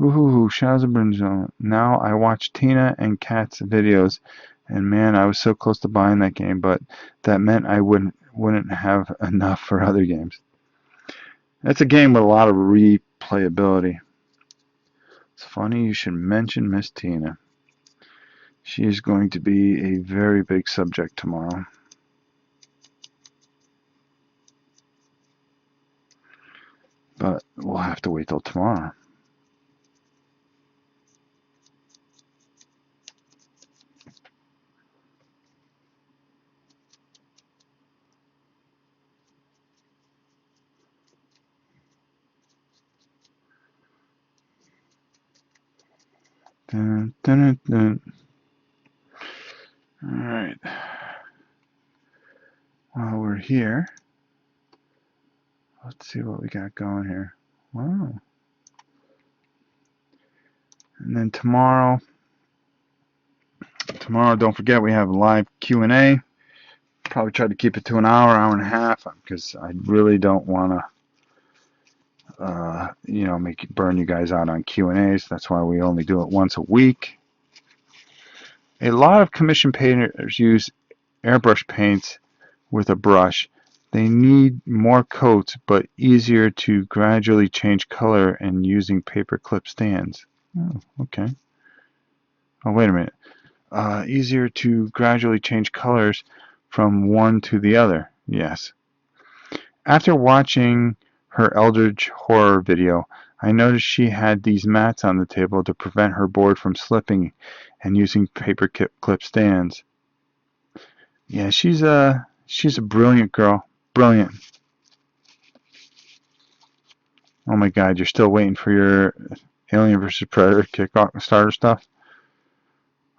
Ooh, Shadows of Brimstone. Now I watch Tina and Kat's videos, and man, I was so close to buying that game, but that meant I wouldn't have enough for other games. That's a game with a lot of replayability. It's funny you should mention Miss Tina. She is going to be a very big subject tomorrow. But we'll have to wait till tomorrow. Dun, dun, dun, dun. All right. While we're here, let's see what we got going here. Wow. And then tomorrow, don't forget we have a live Q&A. Probably try to keep it to an hour and a half, because I really don't want to, burn you guys out on Q&As. That's why we only do it once a week. A lot of commission painters use airbrush paints with a brush. They need more coats, but easier to gradually change color and using paper clip stands. Oh, okay. Oh, wait a minute. Easier to gradually change colors from one to the other. Yes. After watching her Eldritch Horror video, I noticed she had these mats on the table to prevent her board from slipping and using paper clip stands. Yeah, she's a brilliant girl. Brilliant. Oh my God, you're still waiting for your Alien vs. Predator Kickstarter stuff?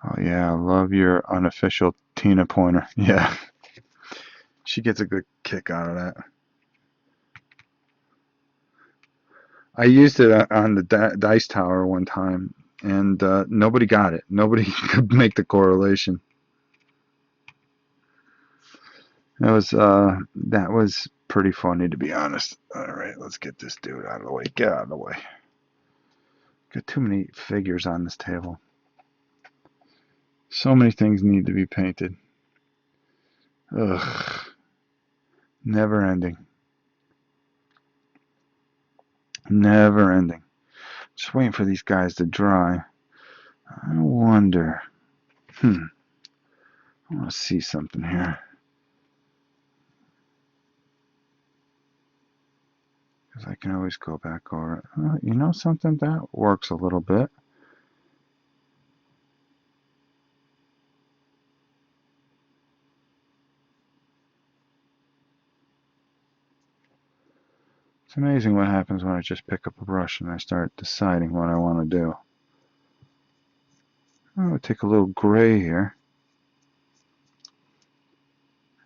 Oh yeah, I love your unofficial Tina Pointer. Yeah, she gets a good kick out of that. I used it on the dice tower one time, and nobody got it. Nobody could make the correlation. That was pretty funny, to be honest. All right, let's get this dude out of the way. Get out of the way. Got too many figures on this table. So many things need to be painted. Ugh, never ending. Never ending. Just waiting for these guys to dry. I wonder. I want to see something here. Because I can always go back over it. You know something? That works a little bit. It's amazing what happens when I just pick up a brush and I start deciding what I want to do. I'll take a little gray here.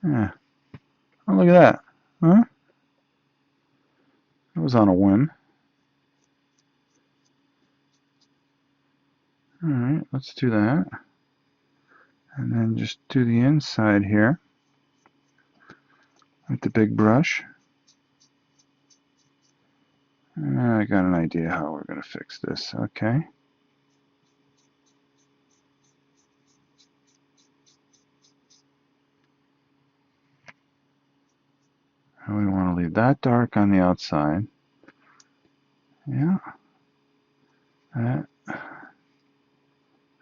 Yeah. Oh, look at that. Huh? That was on a whim. Alright, let's do that. And then just do the inside here with the big brush. I got an idea how we're going to fix this. Okay. And we want to leave that dark on the outside. Yeah. That.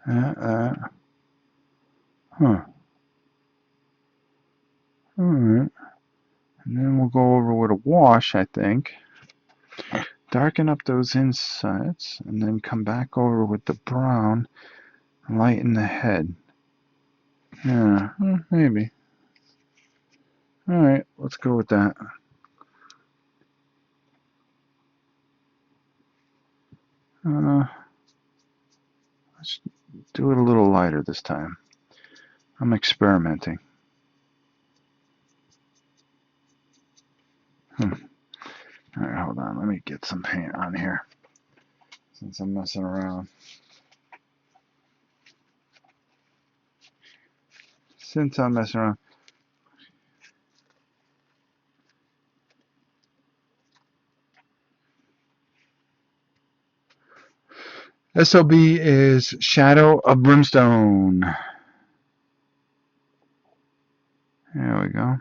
Huh. Alright. And then we'll go over with a wash, I think. Darken up those insides, and then come back over with the brown, lighten the head. Yeah, maybe. Alright, let's go with that. Let's do it a little lighter this time. I'm experimenting. Alright, hold on. Let me get some paint on here since I'm messing around. SOB is Shadow of Brimstone. There we go.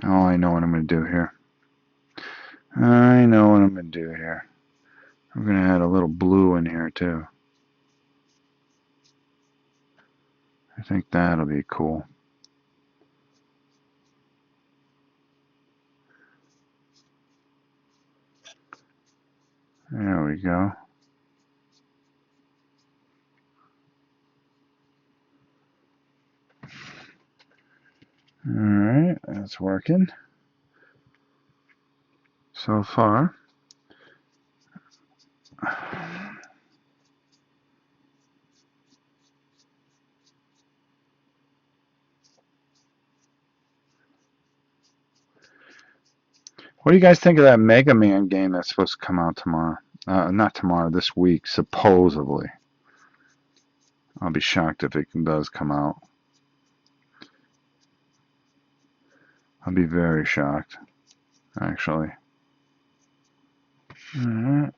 Oh, I know what I'm going to do here. I'm going to add a little blue in here too. I think that'll be cool. There we go. Alright, that's working so far. What do you guys think of that Mega Man game that's supposed to come out tomorrow? Not tomorrow, this week, supposedly. I'll be shocked if it does come out. I'll be very shocked, actually. Alright,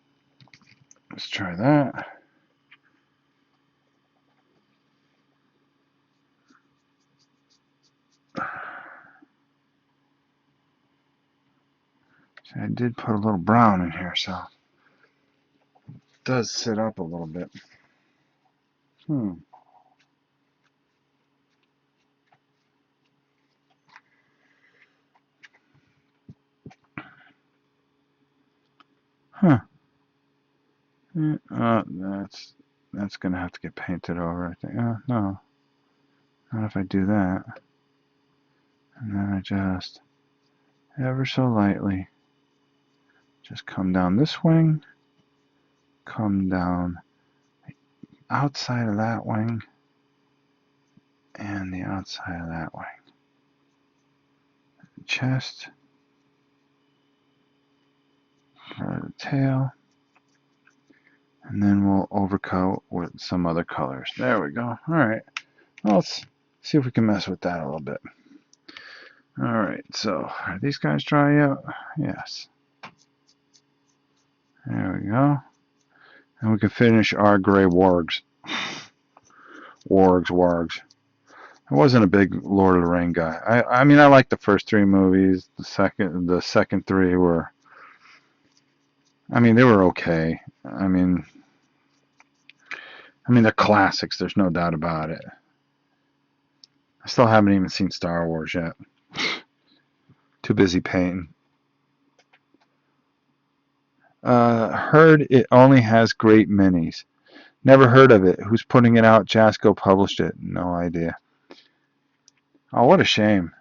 let's try that. See, I did put a little brown in here, so it does sit up a little bit. Huh. That's That's going to have to get painted over, I think. No, not if I do that. And then I just, ever so lightly, just come down this wing, come down outside of that wing, and the outside of that wing. Chest, for the tail, and then we'll overcoat with some other colors. There we go. Alright, well, let's see if we can mess with that a little bit. Alright, so are these guys dry out? Yes. There we go. And we can finish our gray wargs. Wargs. I wasn't a big Lord of the Rings guy. I mean, I liked the first three movies. The second three were, I mean, they were okay. I mean, they're classics. There's no doubt about it. I still haven't even seen Star Wars yet. Too busy painting. Heard it only has great minis. Never heard of it. Who's putting it out? Jasco published it. No idea. Oh, what a shame.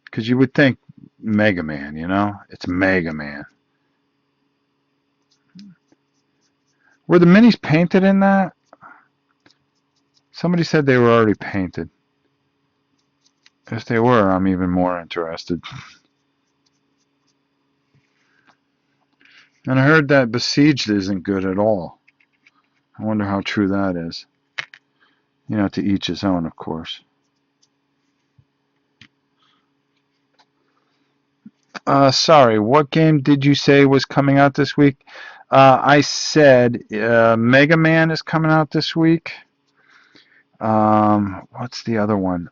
Because you would think Mega Man, you know? It's Mega Man. Were the minis painted in that? Somebody said they were already painted. If they were, I'm even more interested. And I heard that Besieged isn't good at all. I wonder how true that is. You know, to each his own, of course. Sorry, what game did you say was coming out this week? I said Mega Man is coming out this week. What's the other one?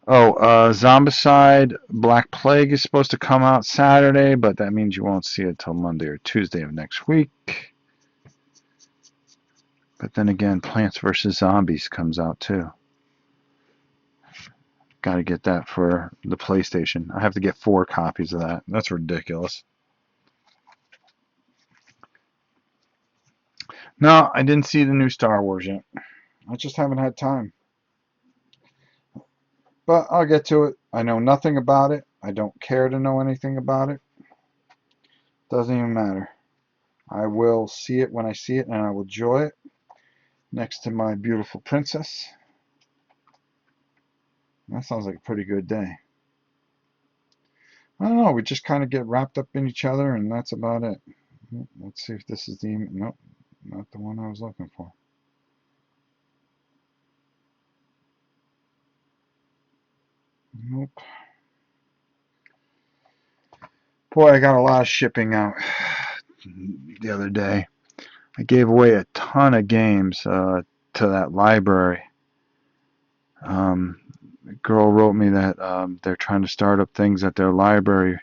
Zombicide Black Plague is supposed to come out Saturday, but that means you won't see it till Monday or Tuesday of next week. But then again, Plants vs. Zombies comes out too. Got to get that for the PlayStation. I have to get 4 copies of that. That's ridiculous. No, I didn't see the new Star Wars yet. I just haven't had time. But I'll get to it. I know nothing about it. I don't care to know anything about it. Doesn't even matter. I will see it when I see it, and I will enjoy it next to my beautiful princess. That sounds like a pretty good day. I don't know. We just kind of get wrapped up in each other, and that's about it. Let's see if this is the email. Nope, not the one I was looking for. Nope. Boy, I got a lot of shipping out the other day. I gave away a ton of games to that library. A girl wrote me that they're trying to start up things at their library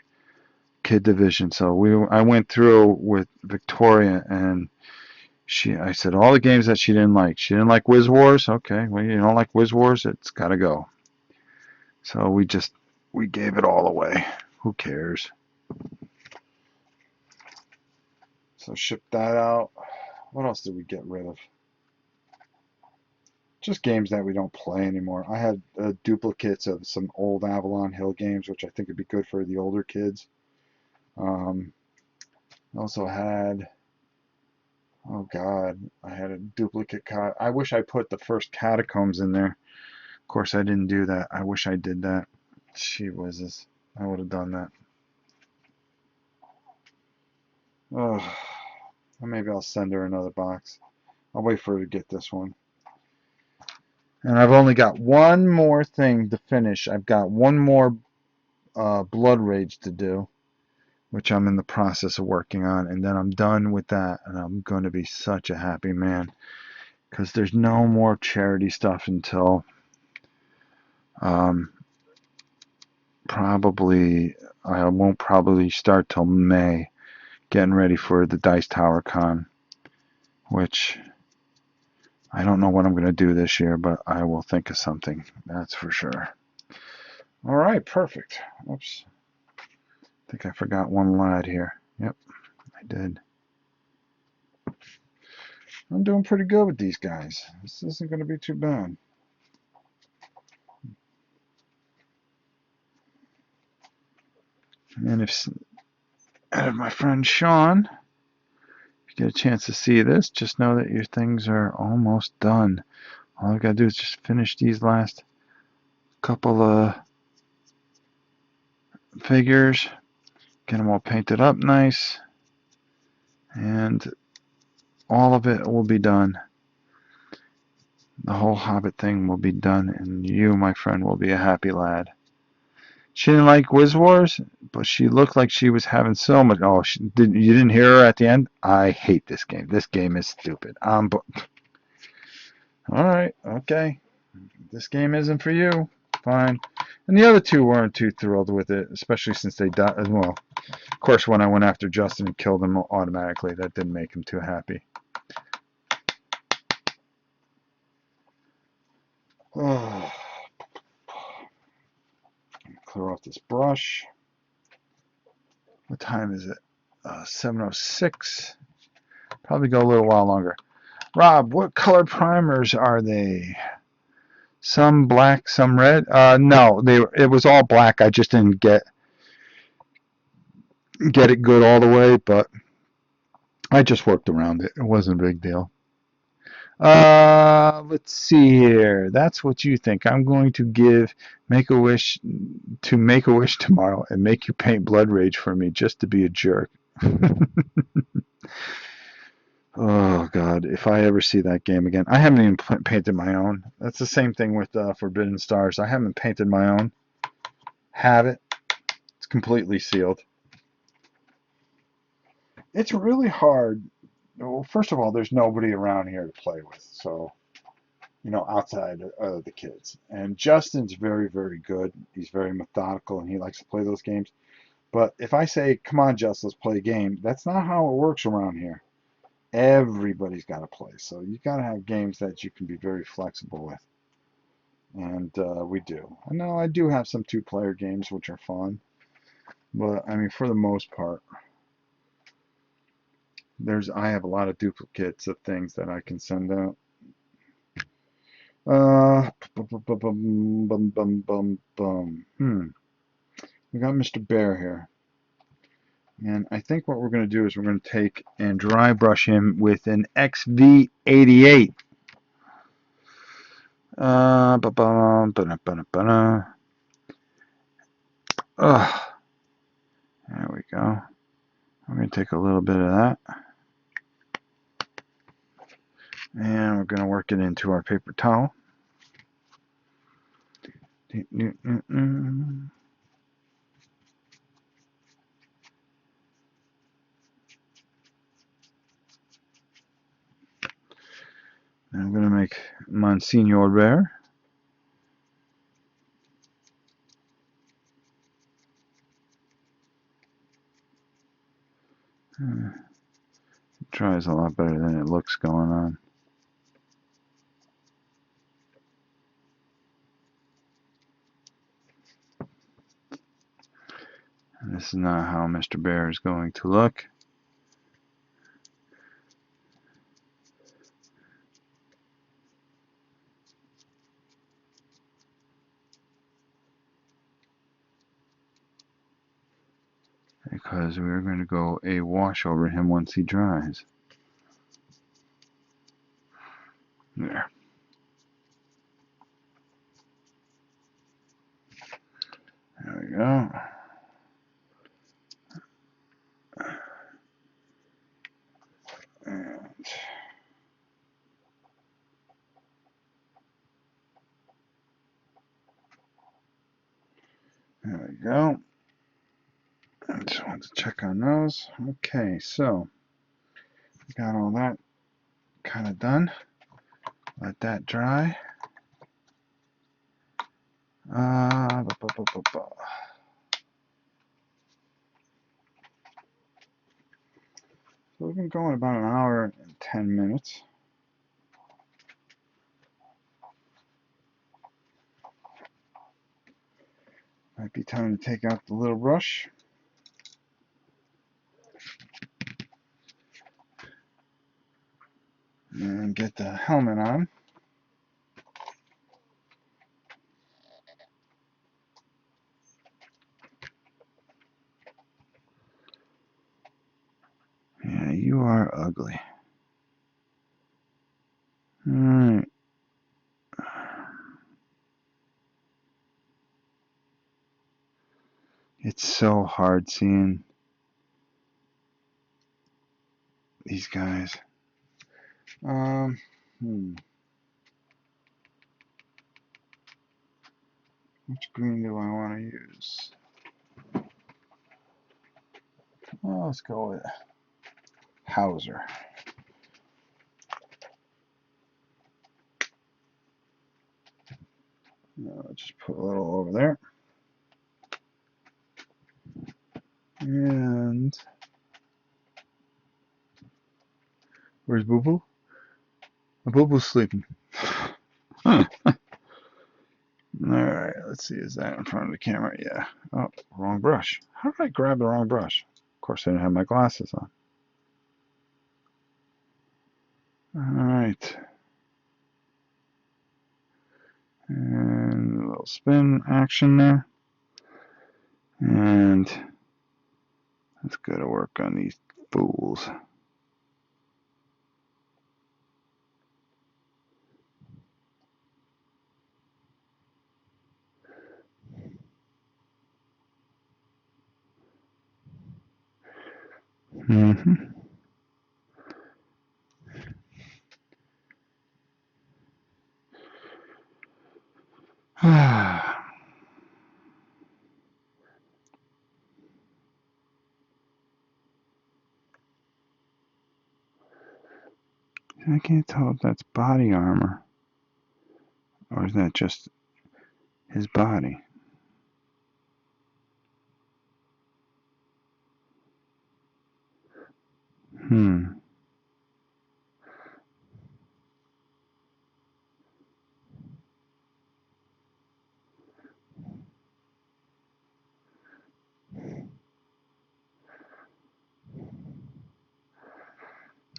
kid division. So I went through with Victoria, and I said all the games that she didn't like. She didn't like Wiz Wars. Okay, well, you don't like Wiz Wars, it's got to go. So we gave it all away. Who cares? So ship that out. What else did we get rid of? Just games that we don't play anymore. I had duplicates of some old Avalon Hill games, which I think would be good for the older kids. Also had, oh God, I had a duplicate. I wish I put the first Catacombs in there. Of course, I didn't do that. I wish I did that. She whizzes. I would have done that. Oh, maybe I'll send her another box. I'll wait for her to get this one. And I've only got one more thing to finish. I've got one more Blood Rage to do, which I'm in the process of working on, and then I'm done with that, and I'm going to be such a happy man, because there's no more charity stuff until probably, I won't probably start till May, getting ready for the Dice Tower Con, which I don't know what I'm going to do this year, but I will think of something, that's for sure. All right, perfect. Oops. I think I forgot one lad here. Yep, I did. I'm doing pretty good with these guys. This isn't going to be too bad. And if my friend Sean, if you get a chance to see this, just know that your things are almost done. All I got to do is just finish these last couple of figures, get them all painted up nice, and all of it will be done. The whole Hobbit thing will be done, and you, my friend, will be a happy lad. She didn't like Wiz Wars, but she looked like she was having so much. Oh, you didn't hear her at the end? I hate this game. This game is stupid. All right, okay. This game isn't for you. Fine. And the other two weren't too thrilled with it, especially since they died as well. Of course, when I went after Justin and killed him automatically, that didn't make him too happy. Oh. Clear off this brush. What time is it? 7:06. Probably go a little while longer. Rob, what color primers are they? Some black, some red? No, it was all black. I just didn't get it good all the way, but I just worked around it. It wasn't a big deal. Let's see here. That's what you think. I'm going to make a wish tomorrow and make you paint Blood Rage for me just to be a jerk. Oh God, if I ever see that game again. I haven't even painted my own. That's the same thing with Forbidden Stars. I haven't painted my own. Have it. It's completely sealed. It's really hard. Well, first of all, there's nobody around here to play with, so outside of the kids. And Justin's very, very good. He's very methodical, and he likes to play those games. But if I say, "Come on, Justin, let's play a game," that's not how it works around here. Everybody's got to play, so you got to have games that you can be very flexible with, and we do. I know I do have some two-player games which are fun, but I mean, for the most part, I have a lot of duplicates of things that I can send out. Bum, bum, bum, bum, bum. We got Mr. Bear here. And I think what we're going to do is we're going to take and dry brush him with an XV88. There we go. We're going to take a little bit of that. And we're going to work it into our paper towel. And I'm going to make Monsignor Bear. It dries a lot better than it looks going on. And this is not how Mr. Bear is going to look. Because we're going to go a wash over him once he dries. There. There we go. And there we go. I just want to check on those. Okay, so we got all that kind of done. Let that dry. So we've been going about an hour and 10 minutes. Might be time to take out the little brush. put the helmet on. Yeah, you are ugly. Alright. It's so hard seeing these guys. Which green do I want to use? Well, let's go with Hauser. Just put a little over there. And where's Boo Boo? Boo Boo's sleeping. Alright, let's see. Is that in front of the camera? Yeah. Oh, wrong brush. How did I grab the wrong brush? Of course, I didn't have my glasses on. Alright. And a little spin action there. And let's go to work on these fools. I can't tell if that's body armor or is that just his body. And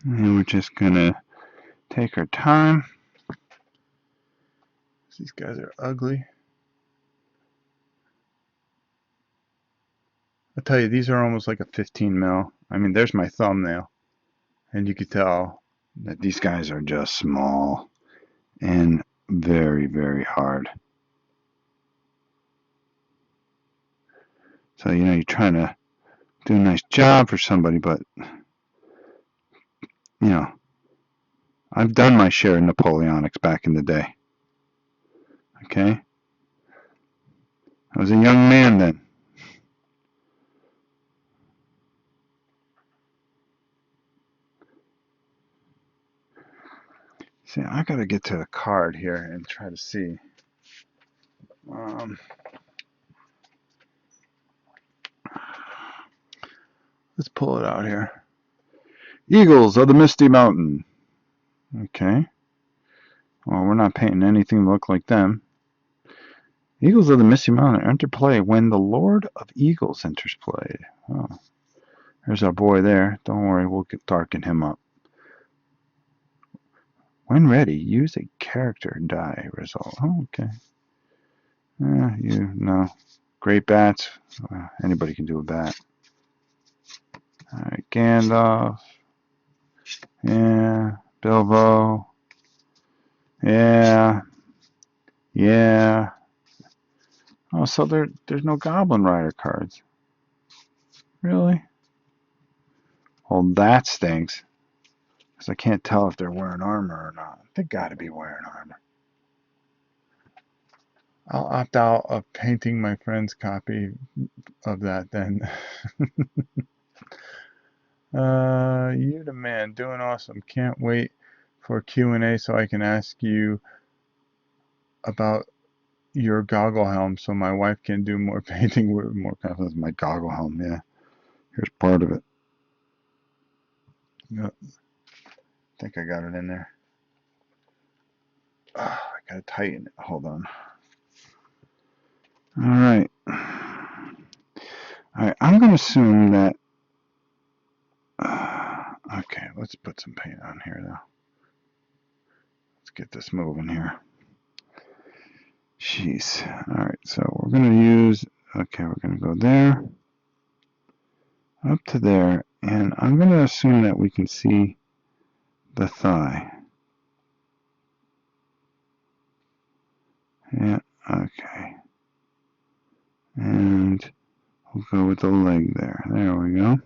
we're just gonna take our time. These guys are ugly. I tell you, these are almost like a 15 mil. I mean, there's my thumbnail, and you could tell that these guys are just small and very, very hard. So, you know, you're trying to do a nice job for somebody, but, you know, I've done my share of Napoleonics back in the day. Okay? I was a young man then. See, I gotta get to the card here and try to see. Let's pull it out here. Eagles of the Misty Mountain. Okay. Well, we're not painting anything to look like them. Eagles of the Misty Mountain enter play when the Lord of Eagles enters play. Oh, there's our boy there. Don't worry, we'll darken him up. When ready, use a character die result. Oh, okay. No. Great bats. Anybody can do a bat. Alright, Gandalf. Yeah. Bilbo. Yeah. Yeah. Oh, so there's no Goblin Rider cards. Really? Well, that stinks. Because I can't tell if they're wearing armor or not. They gotta be wearing armor. I'll opt out of painting my friend's copy of that then. You the man, doing awesome. Can't wait for Q&A so I can ask you about your goggle helm so my wife can do more painting with more confidence. My goggle helm, yeah. Here's part of it. Yep. I think I got it in there. Oh, I gotta tighten it. Hold on. Alright. Alright, I'm gonna assume that okay, let's put some paint on here though. get this moving here. Jeez. Alright, so we're going to use, okay, we're going to go there, up to there, and I'm going to assume that we can see the thigh. Yeah, okay. And we'll go with the leg there. There we go.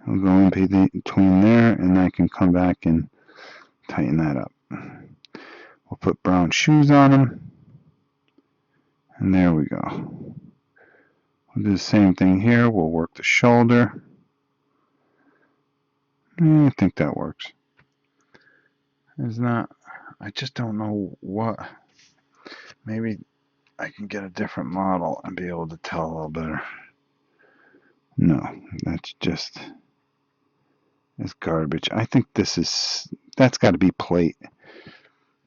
We'll go in between there, and I can come back and tighten that up. We'll put brown shoes on him. And there we go. We'll do the same thing here. We'll work the shoulder. I think that works. It's not, I just don't know what. Maybe I can get a different model and be able to tell a little better. No, that's just, it's garbage. I think that's got to be plate.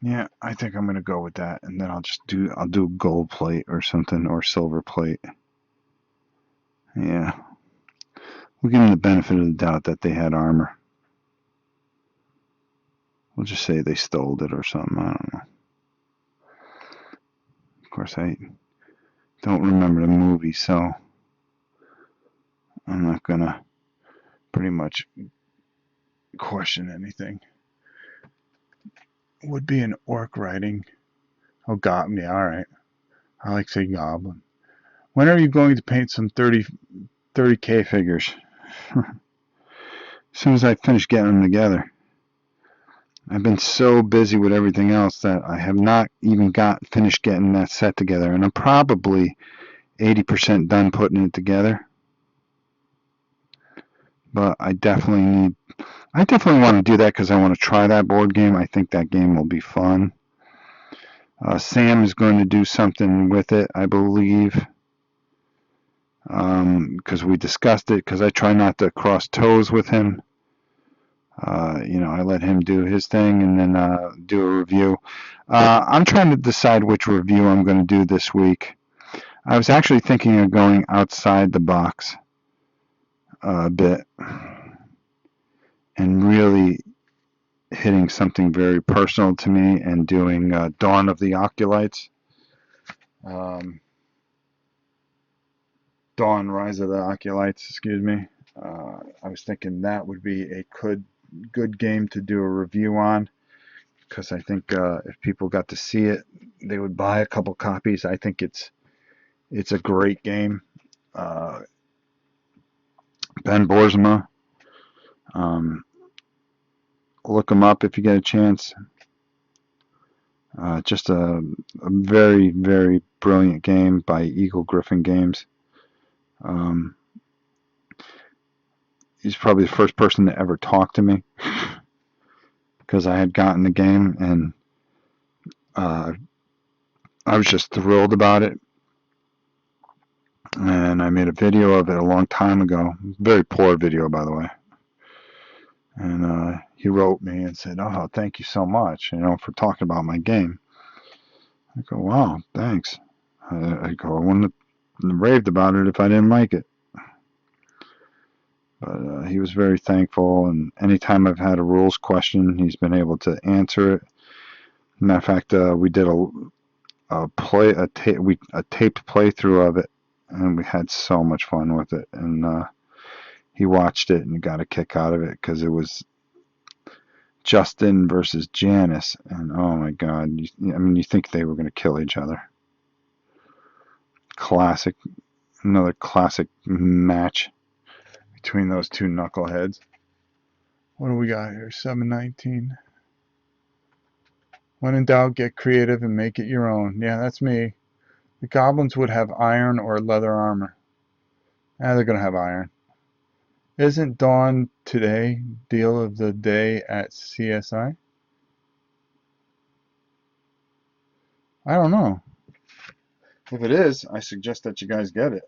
Yeah, I think I'm going to go with that. And then I'll do gold plate or something, or silver plate. Yeah. We'll give them the benefit of the doubt that they had armor. We'll just say they stole it or something. I don't know. Of course, I don't remember the movie, so I'm not going to pretty much question anything. Would be an orc writing. Oh, goblin. Yeah, alright. I like saying goblin. When are you going to paint some 30K figures? As soon as I finish getting them together. I've been so busy with everything else that I have not even finished getting that set together, and I'm probably 80% done putting it together. But I definitely want to do that because I want to try that board game. I think that game will be fun. Sam is going to do something with it, I believe, because we discussed it, because I try not to cross toes with him. I let him do his thing and then do a review. I'm trying to decide which review I'm going to do this week. I was actually thinking of going outside the box a bit and really hitting something very personal to me and doing Dawn of the Oculites. Dawn, Rise of the Oculites, excuse me. I was thinking that would be a good game to do a review on, because I think if people got to see it, they would buy a couple copies. I think it's a great game. Ben Boersma, look him up if you get a chance. Just a very, very brilliant game by Eagle Griffin Games. He's probably the first person to ever talk to me, because I had gotten the game and I was just thrilled about it. And I made a video of it a long time ago. Very poor video, by the way. And he wrote me and said, "Oh, thank you so much, for talking about my game." I go, "Wow, thanks." I go, "I wouldn't have raved about it if I didn't like it." But he was very thankful, and anytime I've had a rules question, he's been able to answer it. Matter of fact, we did a taped playthrough of it, and we had so much fun with it. And he watched it and got a kick out of it, because it was Justin versus Janice, and oh my God, you think they were going to kill each other. Another classic match between those two knuckleheads. What do we got here? 719. When in doubt, get creative and make it your own. Yeah, that's me. The goblins would have iron or leather armor. They're going to have iron. Isn't Dawn today deal of the day at CSI? I don't know. If it is, I suggest that you guys get it.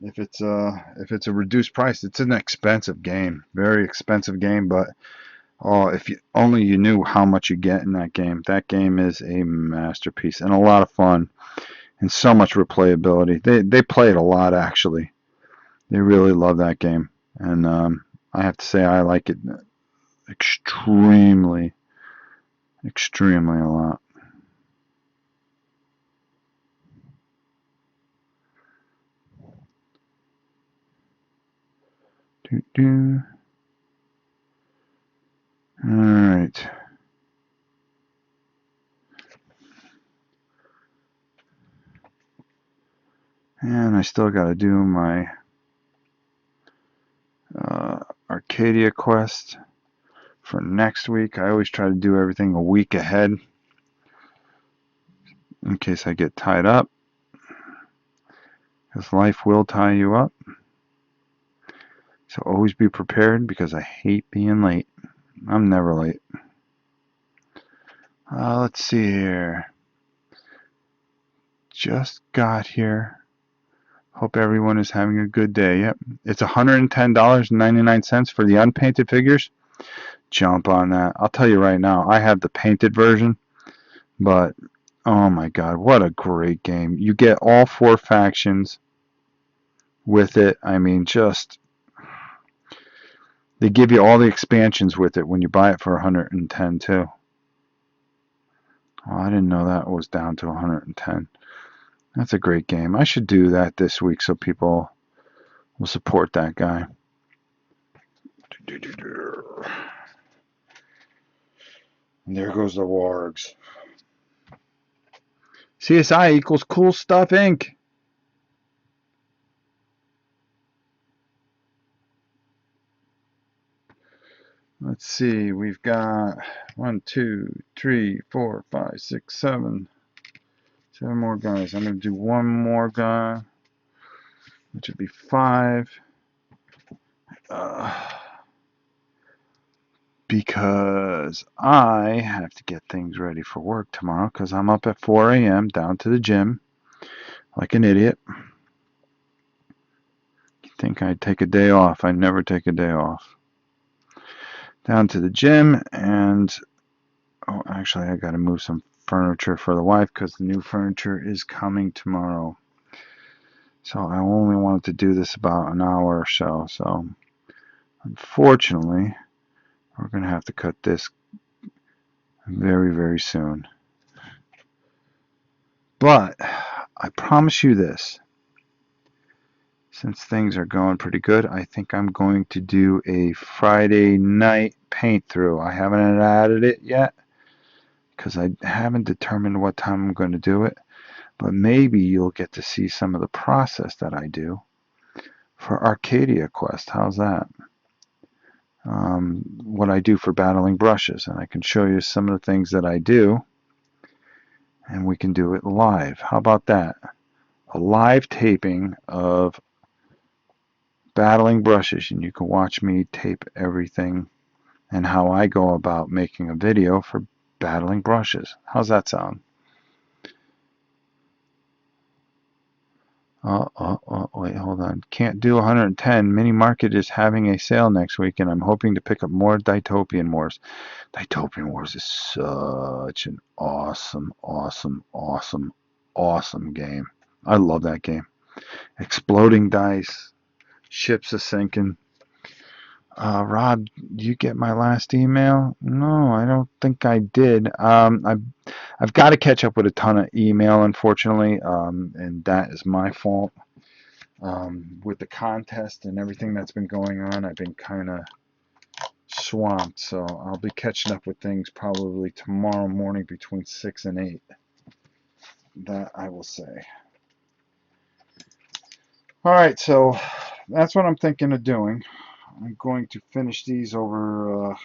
If it's a reduced price, it's an expensive game, very expensive game. But if you knew how much you get in that game. That game is a masterpiece and a lot of fun, and so much replayability. They play it a lot, actually. They really love that game, and I have to say I like it extremely, Extremely a lot. Do. All right. And I still got to do my Arcadia quest for next week. I always try to do everything a week ahead in case I get tied up, because life will tie you up. So always be prepared, because I hate being late. I'm never late. Let's see here. Just got here. Hope everyone is having a good day. Yep, it's $110.99 for the unpainted figures. Jump on that. I'll tell you right now, I have the painted version, but oh my god, what a great game. You get all 4 factions with it. I mean, just they give you all the expansions with it when you buy it for 110 too. Oh, I didn't know that was down to 110. That's a great game. I should do that this week so people will support that guy. And there goes the wargs. CSI equals Cool Stuff Inc. Let's see, we've got 1, 2, 3, 4, 5, 6, 7 more guys. I'm going to do one more guy, which would be 5. Because I have to get things ready for work tomorrow, because I'm up at 4 a.m. down to the gym like an idiot. You think I'd take a day off? I never take a day off. Down to the gym, and oh, actually I got to move some furniture for the wife, because the new furniture is coming tomorrow. So I only wanted to do this about an hour or so. So unfortunately, we're going to have to cut this very, very soon. But I promise you this. Since things are going pretty good, I think I'm going to do a Friday night paint through. I haven't added it yet, because I haven't determined what time I'm going to do it. But maybe you'll get to see some of the process that I do for Arcadia Quest. How's that? What I do for battling brushes, and I can show you some of the things that I do, and we can do it live. How about that? A live taping of battling brushes, and you can watch me tape everything and how I go about making a video for battling brushes. How's that sound? Wait, hold on. Can't do 110. Mini Market is having a sale next week, and I'm hoping to pick up more Dytopian Wars. Dytopian Wars is such an awesome, awesome, awesome, awesome game. I love that game. Exploding dice, ships a sinking. Rob, did you get my last email? No, I don't think I did. I've got to catch up with a ton of email, unfortunately, and that is my fault. With the contest and everything that's been going on, I've been kind of swamped, so I'll be catching up with things probably tomorrow morning between 6 and 8. That I will say. All right, so that's what I'm thinking of doing. I'm going to finish these over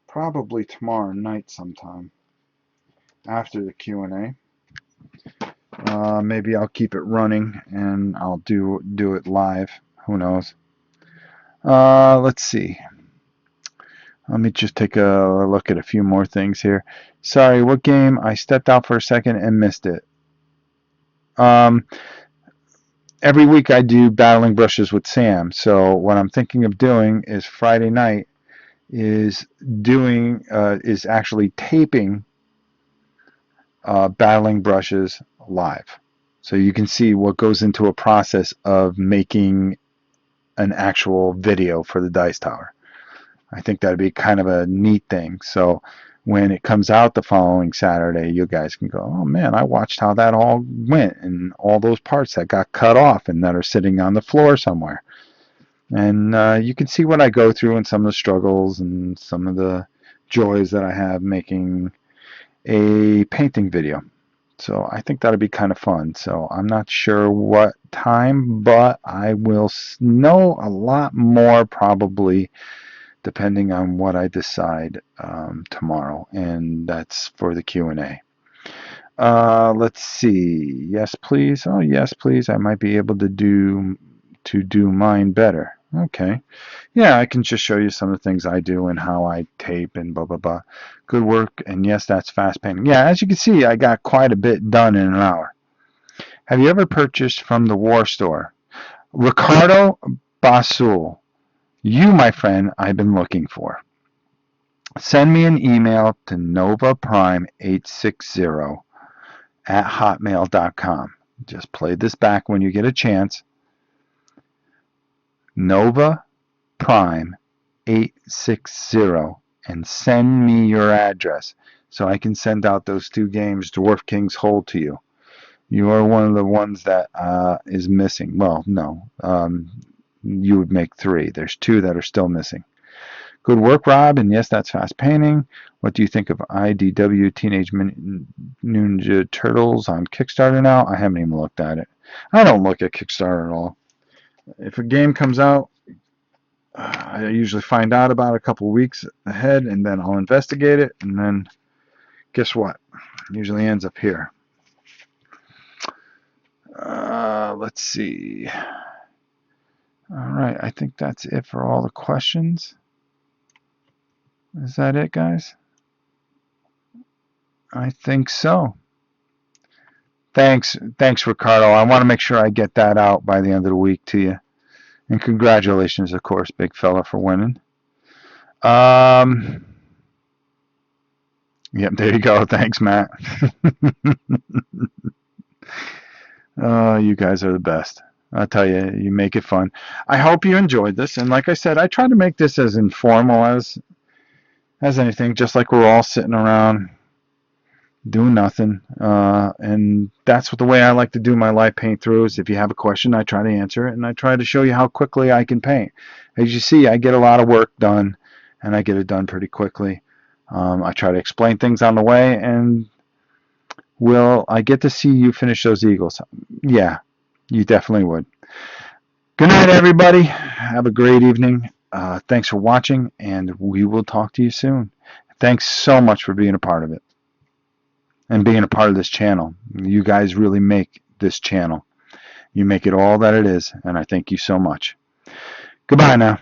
probably tomorrow night sometime after the Q&A. Maybe I'll keep it running and I'll do it live. Who knows? Let's see. Let me just take a look at a few more things here. Sorry, what game? I stepped out for a second and missed it. Every week I do battling brushes with Sam. So what I'm thinking of doing is Friday night is actually taping battling brushes live. So you can see what goes into a process of making an actual video for the Dice Tower. I think that'd be kind of a neat thing. So when it comes out the following Saturday, you guys can go, oh man, I watched how that all went and all those parts that got cut off and that are sitting on the floor somewhere. And you can see what I go through and some of the struggles and some of the joys that I have making a painting video. So I think that'd be kind of fun. So I'm not sure what time, but I will know a lot more probably depending on what I decide tomorrow, and that's for the Q&A. Let's see. Yes, please. Oh, yes, please. I might be able to do mine better. Okay. Yeah, I can just show you some of the things I do and how I tape and blah, blah, blah. Good work. And yes, that's fast painting. Yeah, as you can see, I got quite a bit done in an hour. Have you ever purchased from the War Store? Ricardo Basul. You, my friend, I've been looking for. Send me an email to novaprime860 at hotmail.com. Just play this back when you get a chance. novaprime860 and send me your address so I can send out those 2 games Dwarf King's Hold to you. You are one of the ones that is missing. Well, no. You would make 3. There's 2 that are still missing. Good work, Rob. And yes, that's fast painting. What do you think of IDW Teenage Ninja Turtles on Kickstarter now? I haven't even looked at it. I don't look at Kickstarter at all. If a game comes out, I usually find out about it a couple weeks ahead, and then I'll investigate it, and then guess what? It usually ends up here. Let's see. All right, I think that's it for all the questions. Is that it, guys? I think so. Thanks, Ricardo. I want to make sure I get that out by the end of the week to you. And congratulations, of course, big fella, for winning. Yep, there you go. Thanks, Matt. Oh, you guys are the best. I'll tell you, you make it fun. I hope you enjoyed this. And like I said, I try to make this as informal as anything, just like we're all sitting around doing nothing. And that's the way I like to do my live paint throughs. If you have a question, I try to answer it, and I try to show you how quickly I can paint. As you see, I get a lot of work done, and I get it done pretty quickly. I try to explain things on the way, and will I get to see you finish those eagles? Yeah, you definitely would. Good night, everybody. Have a great evening. Thanks for watching, and we will talk to you soon. Thanks so much for being a part of it and being a part of this channel. You guys really make this channel. You make it all that it is, and I thank you so much. Goodbye now.